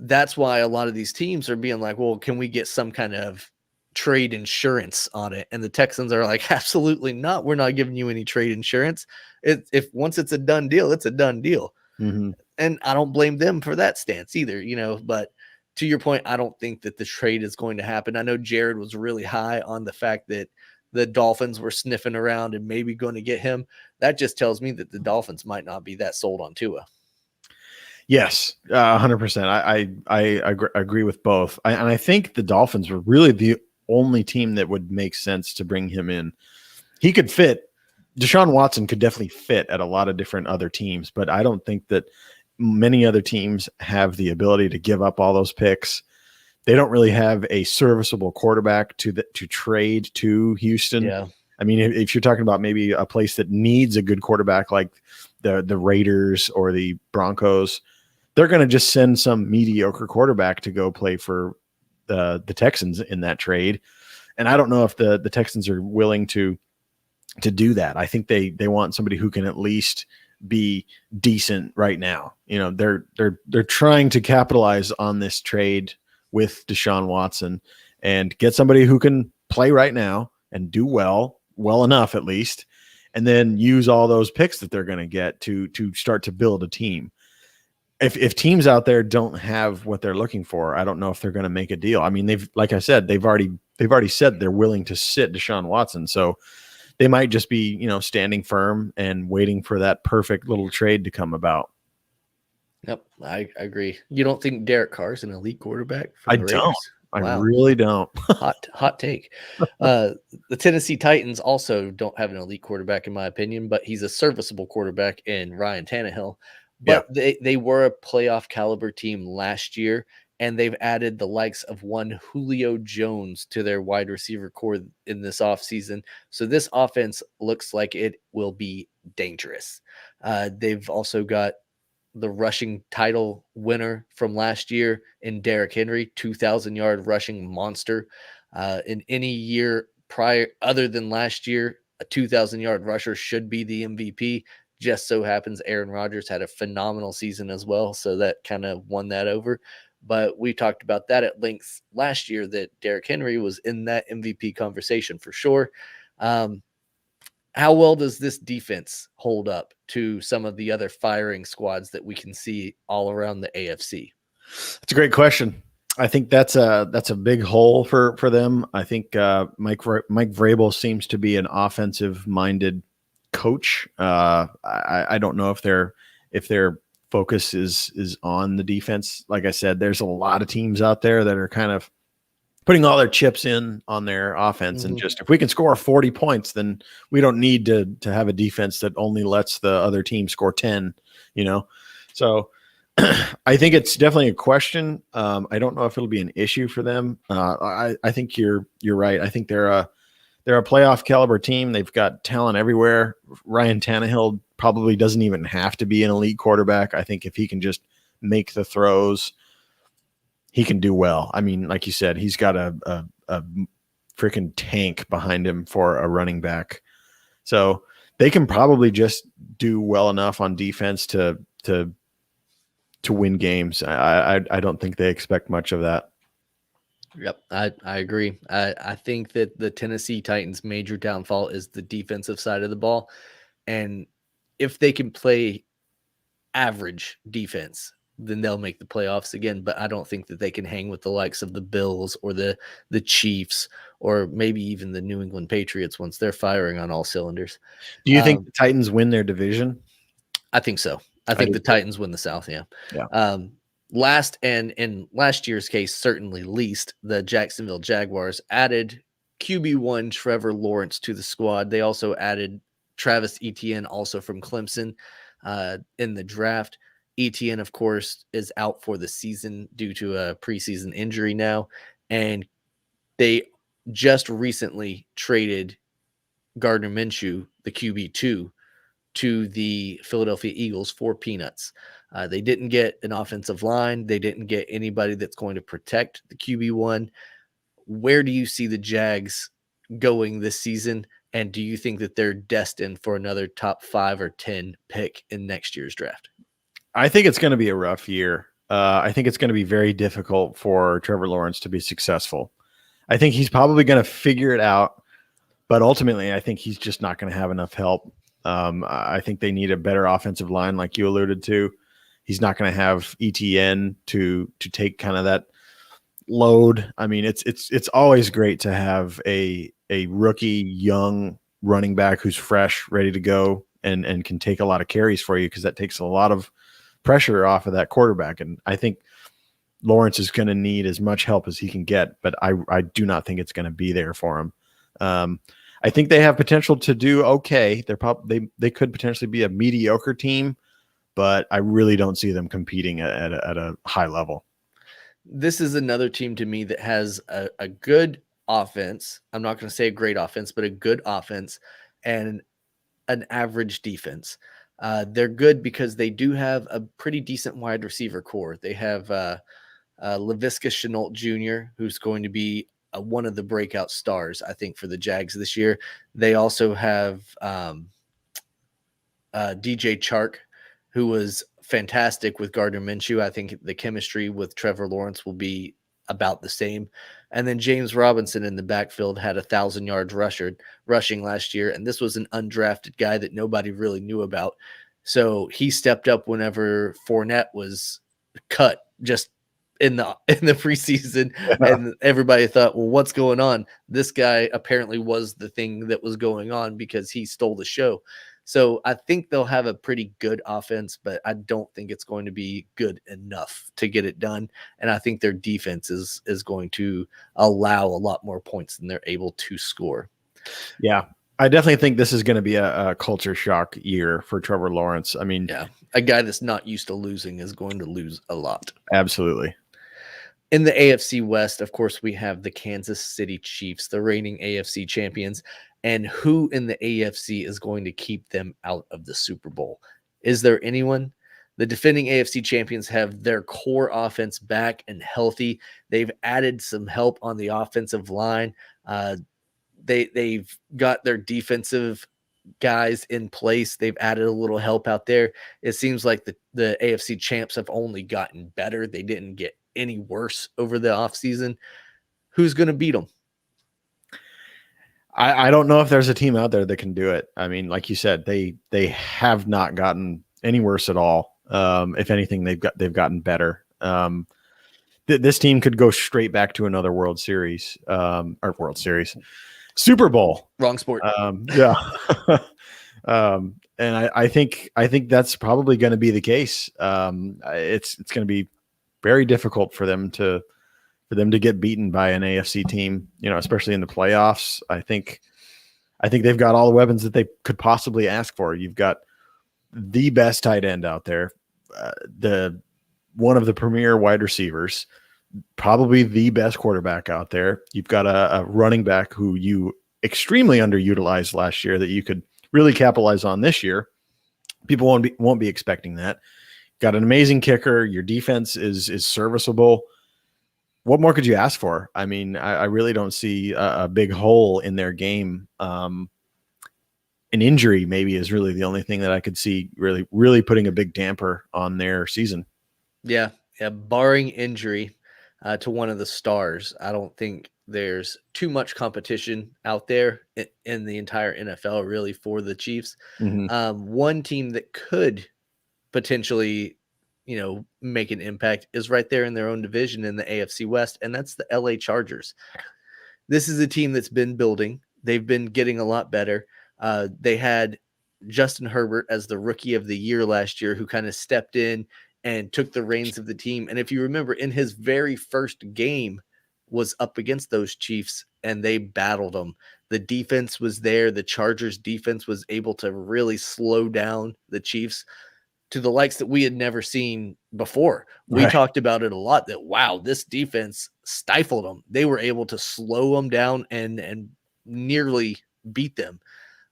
That's why a lot of these teams are being like, well, can we get some kind of trade insurance on it? And the Texans are like, absolutely not. We're not giving you any trade insurance. If once it's a done deal, it's a done deal. Mm-hmm. And I don't blame them for that stance either, but to your point, I don't think that the trade is going to happen. I know Jared was really high on the fact that the Dolphins were sniffing around and maybe going to get him. That just tells me that the Dolphins might not be that sold on Tua. Yes, 100%. I agree with both. And I think the Dolphins were really the only team that would make sense to bring him in. He could fit Deshaun Watson could definitely fit at a lot of different other teams, but I don't think that many other teams have the ability to give up all those picks. They don't really have a serviceable quarterback to trade to Houston. Yeah. I mean, if you're talking about maybe a place that needs a good quarterback like the Raiders or the Broncos, they're going to just send some mediocre quarterback to go play for the Texans in that trade. And I don't know if the Texans are willing to do that. I think they want somebody who can at least be decent right now. You know, they're trying to capitalize on this trade with Deshaun Watson and get somebody who can play right now and do well enough at least, and then use all those picks that they're going to get to start to build a team. If teams out there don't have what they're looking for, I don't know if they're going to make a deal. I mean, like I said, they've already said they're willing to sit Deshaun Watson. So they might just be, you know, standing firm and waiting for that perfect little trade to come about. Yep, I agree. You don't think Derek Carr's an elite quarterback? I don't. I really don't. Hot take. The Tennessee Titans also don't have an elite quarterback, in my opinion, but he's a serviceable quarterback in Ryan Tannehill. But they were a playoff caliber team last year, and they've added the likes of one Julio Jones to their wide receiver core in this offseason. So this offense looks like it will be dangerous. They've also got the rushing title winner from last year in Derrick Henry, 2,000-yard rushing monster. In any year prior, other than last year, a 2,000-yard rusher should be the MVP. Just so happens Aaron Rodgers had a phenomenal season as well, so that kind of won that over. But we talked about that at length last year, that Derrick Henry was in that MVP conversation for sure. How well does this defense hold up to some of the other firing squads that we can see all around the AFC? That's a great question. I think that's a big hole for them. I think Mike Vrabel seems to be an offensive-minded coach. I don't know if their focus is on the defense. Like I said, there's a lot of teams out there that are kind of putting all their chips in on their offense, and just if we can score 40 points, then we don't need to have a defense that only lets the other team score 10. You know, so I think it's definitely a question. I don't know if it'll be an issue for them. I think you're right. I think they're a playoff caliber team. They've got talent everywhere. Ryan Tannehill probably doesn't even have to be an elite quarterback. I think if he can just make the throws, he can do well. I mean, like you said, he's got a freaking tank behind him for a running back. So they can probably just do well enough on defense to win games. I don't think they expect much of that. Yep, I agree. I think that the Tennessee Titans' major downfall is the defensive side of the ball. And if they can play average defense, then they'll make the playoffs again. But I don't think that they can hang with the likes of the Bills or the Chiefs or maybe even the New England Patriots once they're firing on all cylinders. Do you think the Titans win their division? I think so. I think the Titans win the South, yeah. Last, and in last year's case, certainly least, the Jacksonville Jaguars added QB1 Trevor Lawrence to the squad. They also added Travis Etienne, also from Clemson, in the draft. Etienne, of course, is out for the season due to a preseason injury now. And they just recently traded Gardner Minshew, the QB2, to the Philadelphia Eagles for peanuts. They didn't get an offensive line. They didn't get anybody that's going to protect the QB1. Where do you see the Jags going this season? And do you think that they're destined for another top 5 or 10 pick in next year's draft? I think it's going to be a rough year. I think it's going to be very difficult for Trevor Lawrence to be successful. I think he's probably going to figure it out, but ultimately I think he's just not going to have enough help. I think they need a better offensive line, like you alluded to. He's not going to have ETN to take kind of that load. I mean, it's always great to have a rookie young running back who's fresh, ready to go, and can take a lot of carries for you, because that takes a lot of pressure off of that quarterback. And I think Lawrence is going to need as much help as he can get, but I do not think it's going to be there for him. I think they have potential to do okay. They could potentially be a mediocre team, but I really don't see them competing at a high level. This is another team to me that has a good offense. I'm not going to say a great offense, but a good offense and an average defense. They're good because they do have a pretty decent wide receiver core. They have Laviska Shenault Jr., who's going to be one of the breakout stars, I think, for the Jags this year. They also have DJ Chark, who was fantastic with Gardner Minshew. I think the chemistry with Trevor Lawrence will be about the same. And then James Robinson in the backfield had 1,000 yards rushing last year. And this was an undrafted guy that nobody really knew about. So he stepped up whenever Fournette was cut just in the preseason. And everybody thought, well, what's going on? This guy apparently was the thing that was going on because he stole the show. So I think they'll have a pretty good offense, but I don't think it's going to be good enough to get it done. And I think their defense is going to allow a lot more points than they're able to score. Yeah, I definitely think this is going to be a culture shock year for Trevor Lawrence. I mean, yeah, a guy that's not used to losing is going to lose a lot. Absolutely. In the AFC West, of course, we have the Kansas City Chiefs, the reigning AFC champions. And who in the AFC is going to keep them out of the Super Bowl? Is there anyone? The defending AFC champions have their core offense back and healthy. They've added some help on the offensive line. They've got their defensive guys in place. They've added a little help out there. It seems like the AFC champs have only gotten better. They didn't get any worse over the offseason. Who's going to beat them? I don't know if there's a team out there that can do it. I mean, like you said, they have not gotten any worse at all. If anything, they've gotten better. This team could go straight back to another Super Bowl. Wrong sport. Yeah. And I think that's probably going to be the case. It's going to be very difficult for them to get beaten by an AFC team, especially in the playoffs. I think they've got all the weapons that they could possibly ask for. You've got the best tight end out there, one of the premier wide receivers, probably the best quarterback out there. You've got a running back who you extremely underutilized last year that you could really capitalize on this year. People won't be expecting that. Got an amazing kicker. Your defense is serviceable. What more could you ask for? I mean, I really don't see a big hole in their game. An injury maybe is really the only thing that I could see really, really putting a big damper on their season. Yeah. Barring injury to one of the stars, I don't think there's too much competition out there in the entire NFL, really, for the Chiefs. Mm-hmm. One team that could potentially make an impact is right there in their own division in the AFC West, and that's the LA Chargers. This is a team that's been building. They've been getting a lot better. They had Justin Herbert as the rookie of the year last year, who kind of stepped in and took the reins of the team. And if you remember, in his very first game was up against those Chiefs, and they battled them. The defense was there. The Chargers defense was able to really slow down the Chiefs to the likes that we had never seen before. We talked about it a lot that, wow, this defense stifled them. They were able to slow them down and nearly beat them.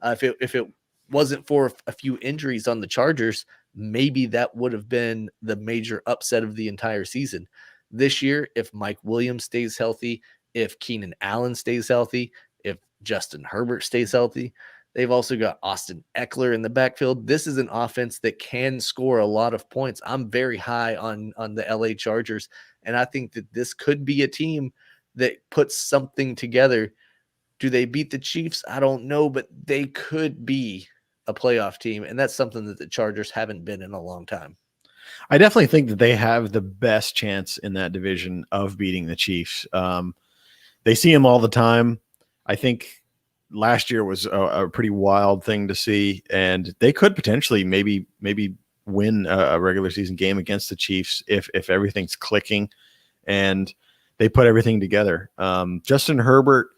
If it wasn't for a few injuries on the Chargers, maybe that would have been the major upset of the entire season. This year, if Mike Williams stays healthy, if Keenan Allen stays healthy, if Justin Herbert stays healthy, they've also got Austin Eckler in the backfield. This is an offense that can score a lot of points. I'm very high on the LA Chargers, and I think that this could be a team that puts something together. Do they beat the Chiefs? I don't know, but they could be a playoff team, and that's something that the Chargers haven't been in a long time. I definitely think that they have the best chance in that division of beating the Chiefs. They see them all the time. I think last year was a pretty wild thing to see, and they could potentially maybe win a regular season game against the Chiefs if everything's clicking and they put everything together. Justin Herbert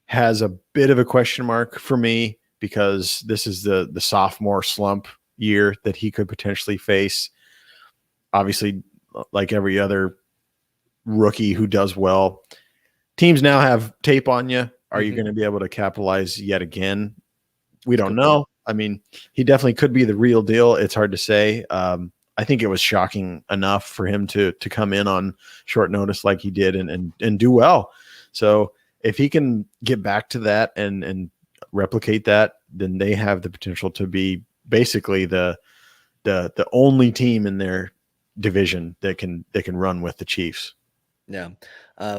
has a bit of a question mark for me because this is the sophomore slump year that he could potentially face. Obviously, like every other rookie who does well, teams now have tape on you. Are you going to be able to capitalize yet again? We don't know. I mean, he definitely could be the real deal. It's hard to say. I think it was shocking enough for him to come in on short notice like he did and do well. So if he can get back to that and replicate that, then they have the potential to be basically the only team in their division that can run with the Chiefs. Yeah.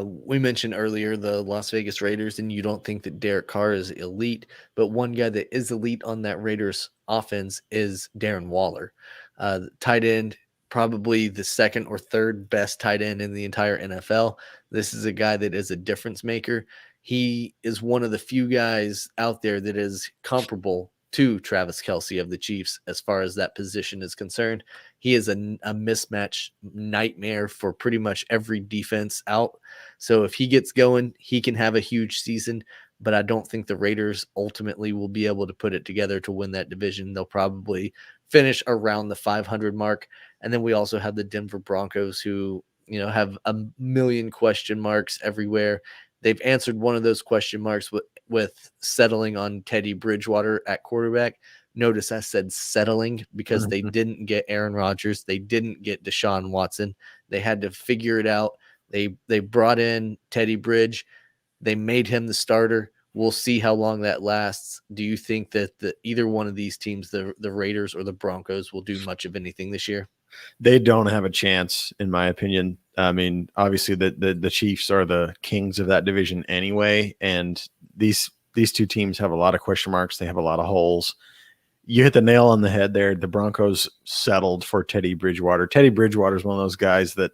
We mentioned earlier the Las Vegas Raiders, and you don't think that Derek Carr is elite, but one guy that is elite on that Raiders offense is Darren Waller. Tight end, probably the second or third best tight end in the entire NFL. This is a guy that is a difference maker. He is one of the few guys out there that is comparable to Travis Kelce of the Chiefs as far as that position is concerned. He is a mismatch nightmare for pretty much every defense out. So if he gets going, he can have a huge season, but I don't think the Raiders ultimately will be able to put it together to win that division. They'll probably finish around the 500 mark. And then we also have the Denver Broncos who, have a million question marks everywhere. They've answered one of those question marks with settling on Teddy Bridgewater at quarterback. Notice I said settling because they didn't get Aaron Rodgers. They didn't get Deshaun Watson. They had to figure it out. They brought in Teddy Bridge. They made him the starter. We'll see how long that lasts. Do you think that either one of these teams, the Raiders or the Broncos, will do much of anything this year? They don't have a chance, in my opinion. I mean, obviously the Chiefs are the kings of that division anyway, and these two teams have a lot of question marks. They have a lot of holes. You hit the nail on the head there. The Broncos settled for Teddy Bridgewater. Teddy Bridgewater is one of those guys that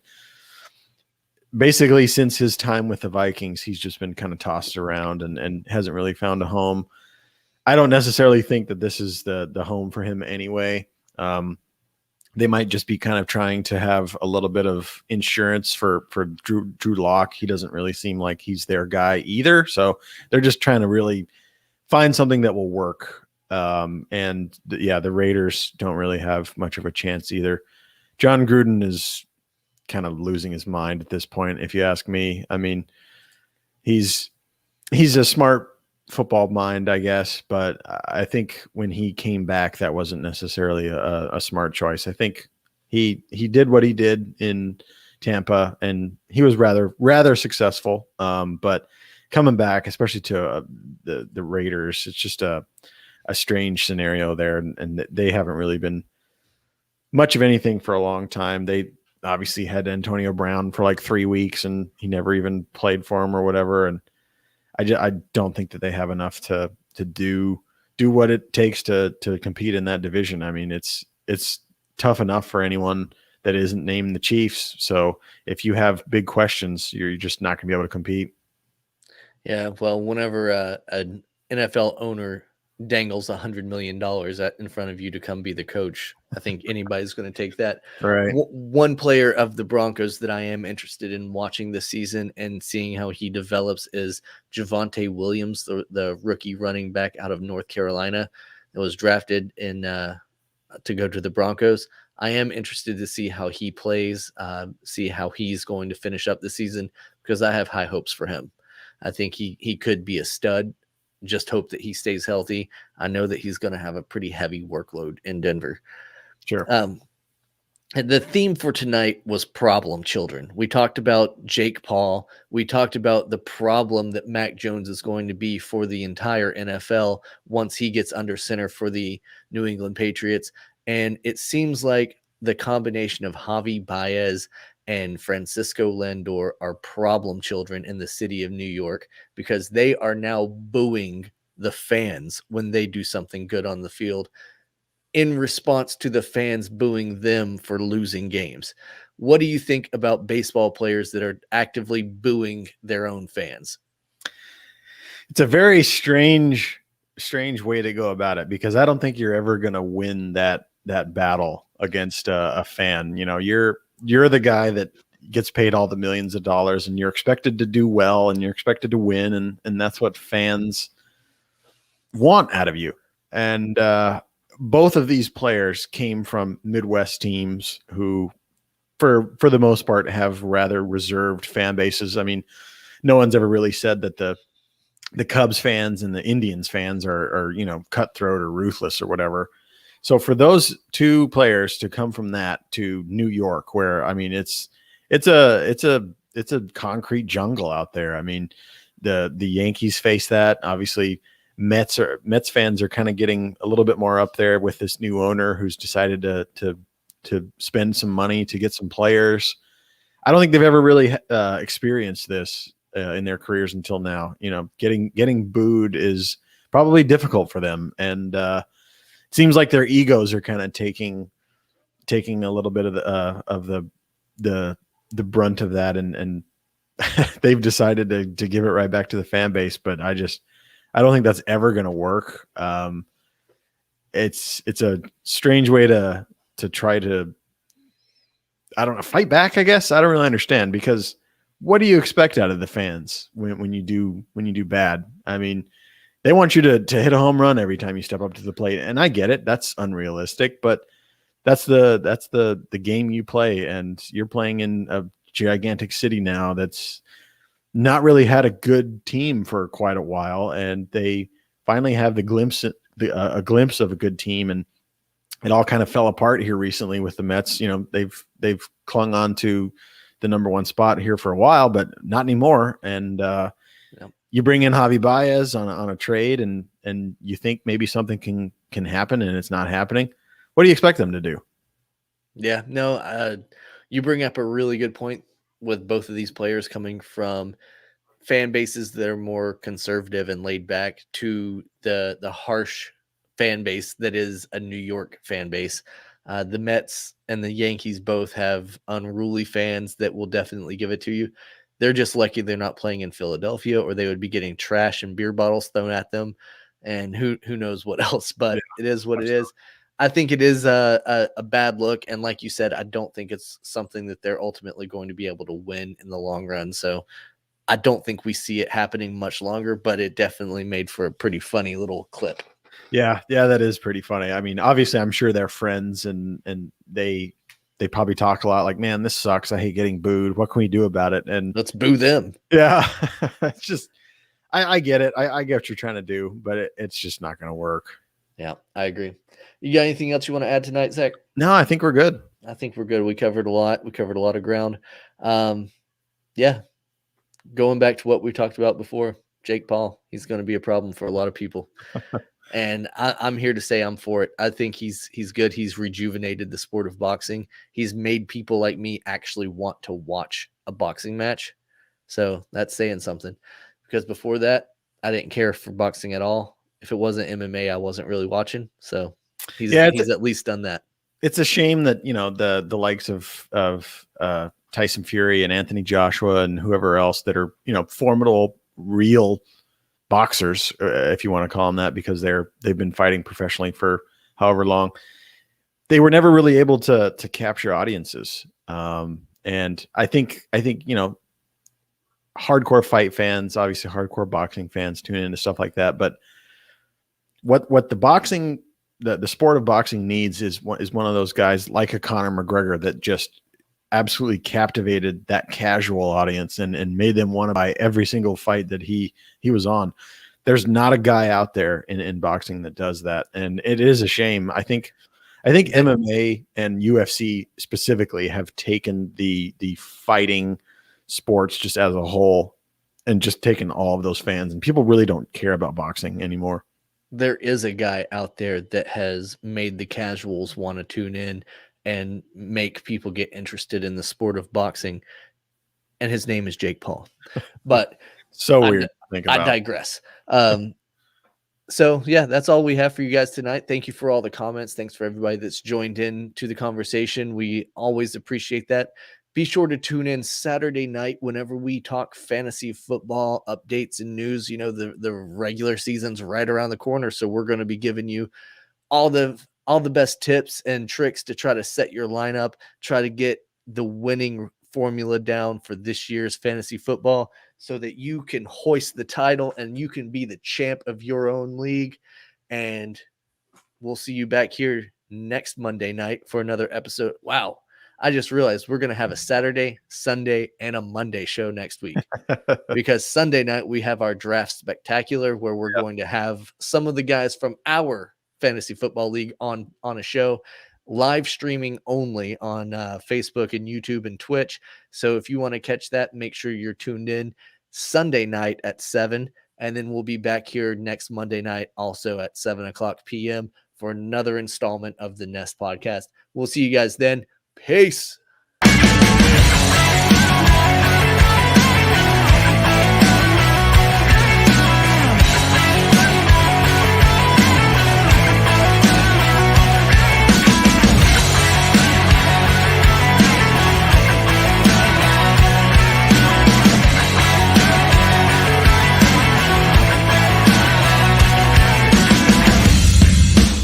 basically since his time with the Vikings, he's just been kind of tossed around and hasn't really found a home. I don't necessarily think that this is the home for him anyway. They might just be kind of trying to have a little bit of insurance for Drew Lock. He doesn't really seem like he's their guy either. So they're just trying to really find something that will work. The Raiders don't really have much of a chance either. John Gruden is kind of losing his mind at this point, if you ask me. I mean, he's a smart football mind, I guess, but I think when he came back, that wasn't necessarily a smart choice. I think he did what he did in Tampa, and he was rather successful. But coming back, especially to the Raiders, it's just a strange scenario there, and they haven't really been much of anything for a long time. They obviously had Antonio Brown for like 3 weeks, and he never even played for him or whatever, and I don't think that they have enough to do what it takes to compete in that division. I mean, it's tough enough for anyone that isn't named the Chiefs. So if you have big questions, you're just not going to be able to compete. Yeah, well, whenever an NFL owner dangles $100 million in front of you to come be the coach, I think anybody's going to take that. Right. One player of the Broncos that I am interested in watching this season and seeing how he develops is Javonte Williams, the rookie running back out of North Carolina that was drafted in to go to the Broncos. I am interested to see how he plays, see how he's going to finish up the season, because I have high hopes for him. I think he could be a stud. Just hope that he stays healthy. I know that he's going to have a pretty heavy workload in Denver. Sure. The theme for tonight was problem children. We talked about Jake Paul. We talked about the problem that Mac Jones is going to be for the entire NFL once he gets under center for the New England Patriots. And it seems like the combination of Javi Baez and Francisco Lindor are problem children in the city of New York, because they are now booing the fans when they do something good on the field in response to the fans booing them for losing games. What do you think about baseball players that are actively booing their own fans? It's a very strange way to go about it, because I don't think you're ever going to win that battle against a fan. You know, you're the guy that gets paid all the millions of dollars, and you're expected to do well, and you're expected to win, and that's what fans want out of you. And both of these players came from Midwest teams who, for the most part, have rather reserved fan bases. I mean, no one's ever really said that the Cubs fans and the Indians fans are cutthroat or ruthless or whatever. So for those two players to come from that to New York, where, I mean, it's a concrete jungle out there. I mean, the Yankees face that. Obviously, Mets fans are kind of getting a little bit more up there with this new owner who's decided to spend some money to get some players. I don't think they've ever really experienced this in their careers until now. Getting booed is probably difficult for them, and it seems like their egos are kind of taking a little bit of the brunt of that, and they've decided to give it right back to the fan base. But I don't think that's ever going to work. It's a strange way to try to, I don't know, fight back, I guess. I don't really understand, because what do you expect out of the fans when you do bad? I mean, they want you to hit a home run every time you step up to the plate. And I get it. That's unrealistic, but that's the game you play. And you're playing in a gigantic city now that's not really had a good team for quite a while. And they finally have a glimpse of a good team. And it all kind of fell apart here recently with the Mets. They've clung on to the number one spot here for a while, but not anymore. And you bring in Javi Baez on a trade, and you think maybe something can happen, and it's not happening. What do you expect them to do? Yeah, no, you bring up a really good point with both of these players coming from fan bases that are more conservative and laid back to the harsh fan base that is a New York fan base. The Mets and the Yankees both have unruly fans that will definitely give it to you. They're just lucky they're not playing in Philadelphia, or they would be getting trash and beer bottles thrown at them, and who knows what else. But it is what it is. I think it is a bad look, and like you said, I don't think it's something that they're ultimately going to be able to win in the long run. So I don't think we see it happening much longer, but it definitely made for a pretty funny little clip. Yeah, that is pretty funny. I mean, obviously, I'm sure they're friends, and they probably talk a lot like, man, this sucks. I hate getting booed. What can we do about it? And let's boo them. Yeah, it's just, I get it. I get what you're trying to do, but it's just not going to work. Yeah, I agree. You got anything else you want to add tonight, Zach? No, I think we're good. I think we're good. We covered a lot. We covered a lot of ground. Yeah, going back to what we talked about before, Jake Paul, he's going to be a problem for a lot of people. And I'm here to say I'm for it. I think he's good. He's rejuvenated the sport of boxing. He's made people like me actually want to watch a boxing match. So that's saying something, because before that, I didn't care for boxing at all. If it wasn't MMA, I wasn't really watching. So he's at least done that. It's a shame that, the likes of Tyson Fury and Anthony Joshua and whoever else that are, formidable, real boxers, if you want to call them that, because they've been fighting professionally for however long, they were never really able to capture audiences. And I think hardcore fight fans, obviously hardcore boxing fans, tune into stuff like that. But what the sport of boxing needs is one of those guys like a Conor McGregor that just absolutely captivated that casual audience and made them want to buy every single fight that he was on. There's not a guy out there in boxing that does that. And it is a shame. I think MMA and UFC specifically have taken the fighting sports just as a whole and just taken all of those fans, and people really don't care about boxing anymore. There is a guy out there that has made the casuals want to tune in and make people get interested in the sport of boxing, and his name is Jake Paul. But weird. I digress. So yeah, that's all we have for you guys tonight. Thank you for all the comments. Thanks for everybody that's joined in to the conversation. We always appreciate that. Be sure to tune in Saturday night whenever we talk fantasy football updates and news. The regular season's right around the corner, so we're going to be giving you all the best tips and tricks to try to set your lineup, try to get the winning formula down for this year's fantasy football so that you can hoist the title and you can be the champ of your own league. And we'll see you back here next Monday night for another episode. Wow. I just realized we're going to have a Saturday, Sunday, and a Monday show next week because Sunday night we have our draft spectacular where we're going to have some of the guys from our fantasy football league on a show, live streaming only on Facebook and YouTube and Twitch. So if you want to catch that, make sure you're tuned in Sunday night at 7. And then we'll be back here next Monday night also at 7:00 p.m. for another installment of the Nest podcast. We'll see you guys then. Peace.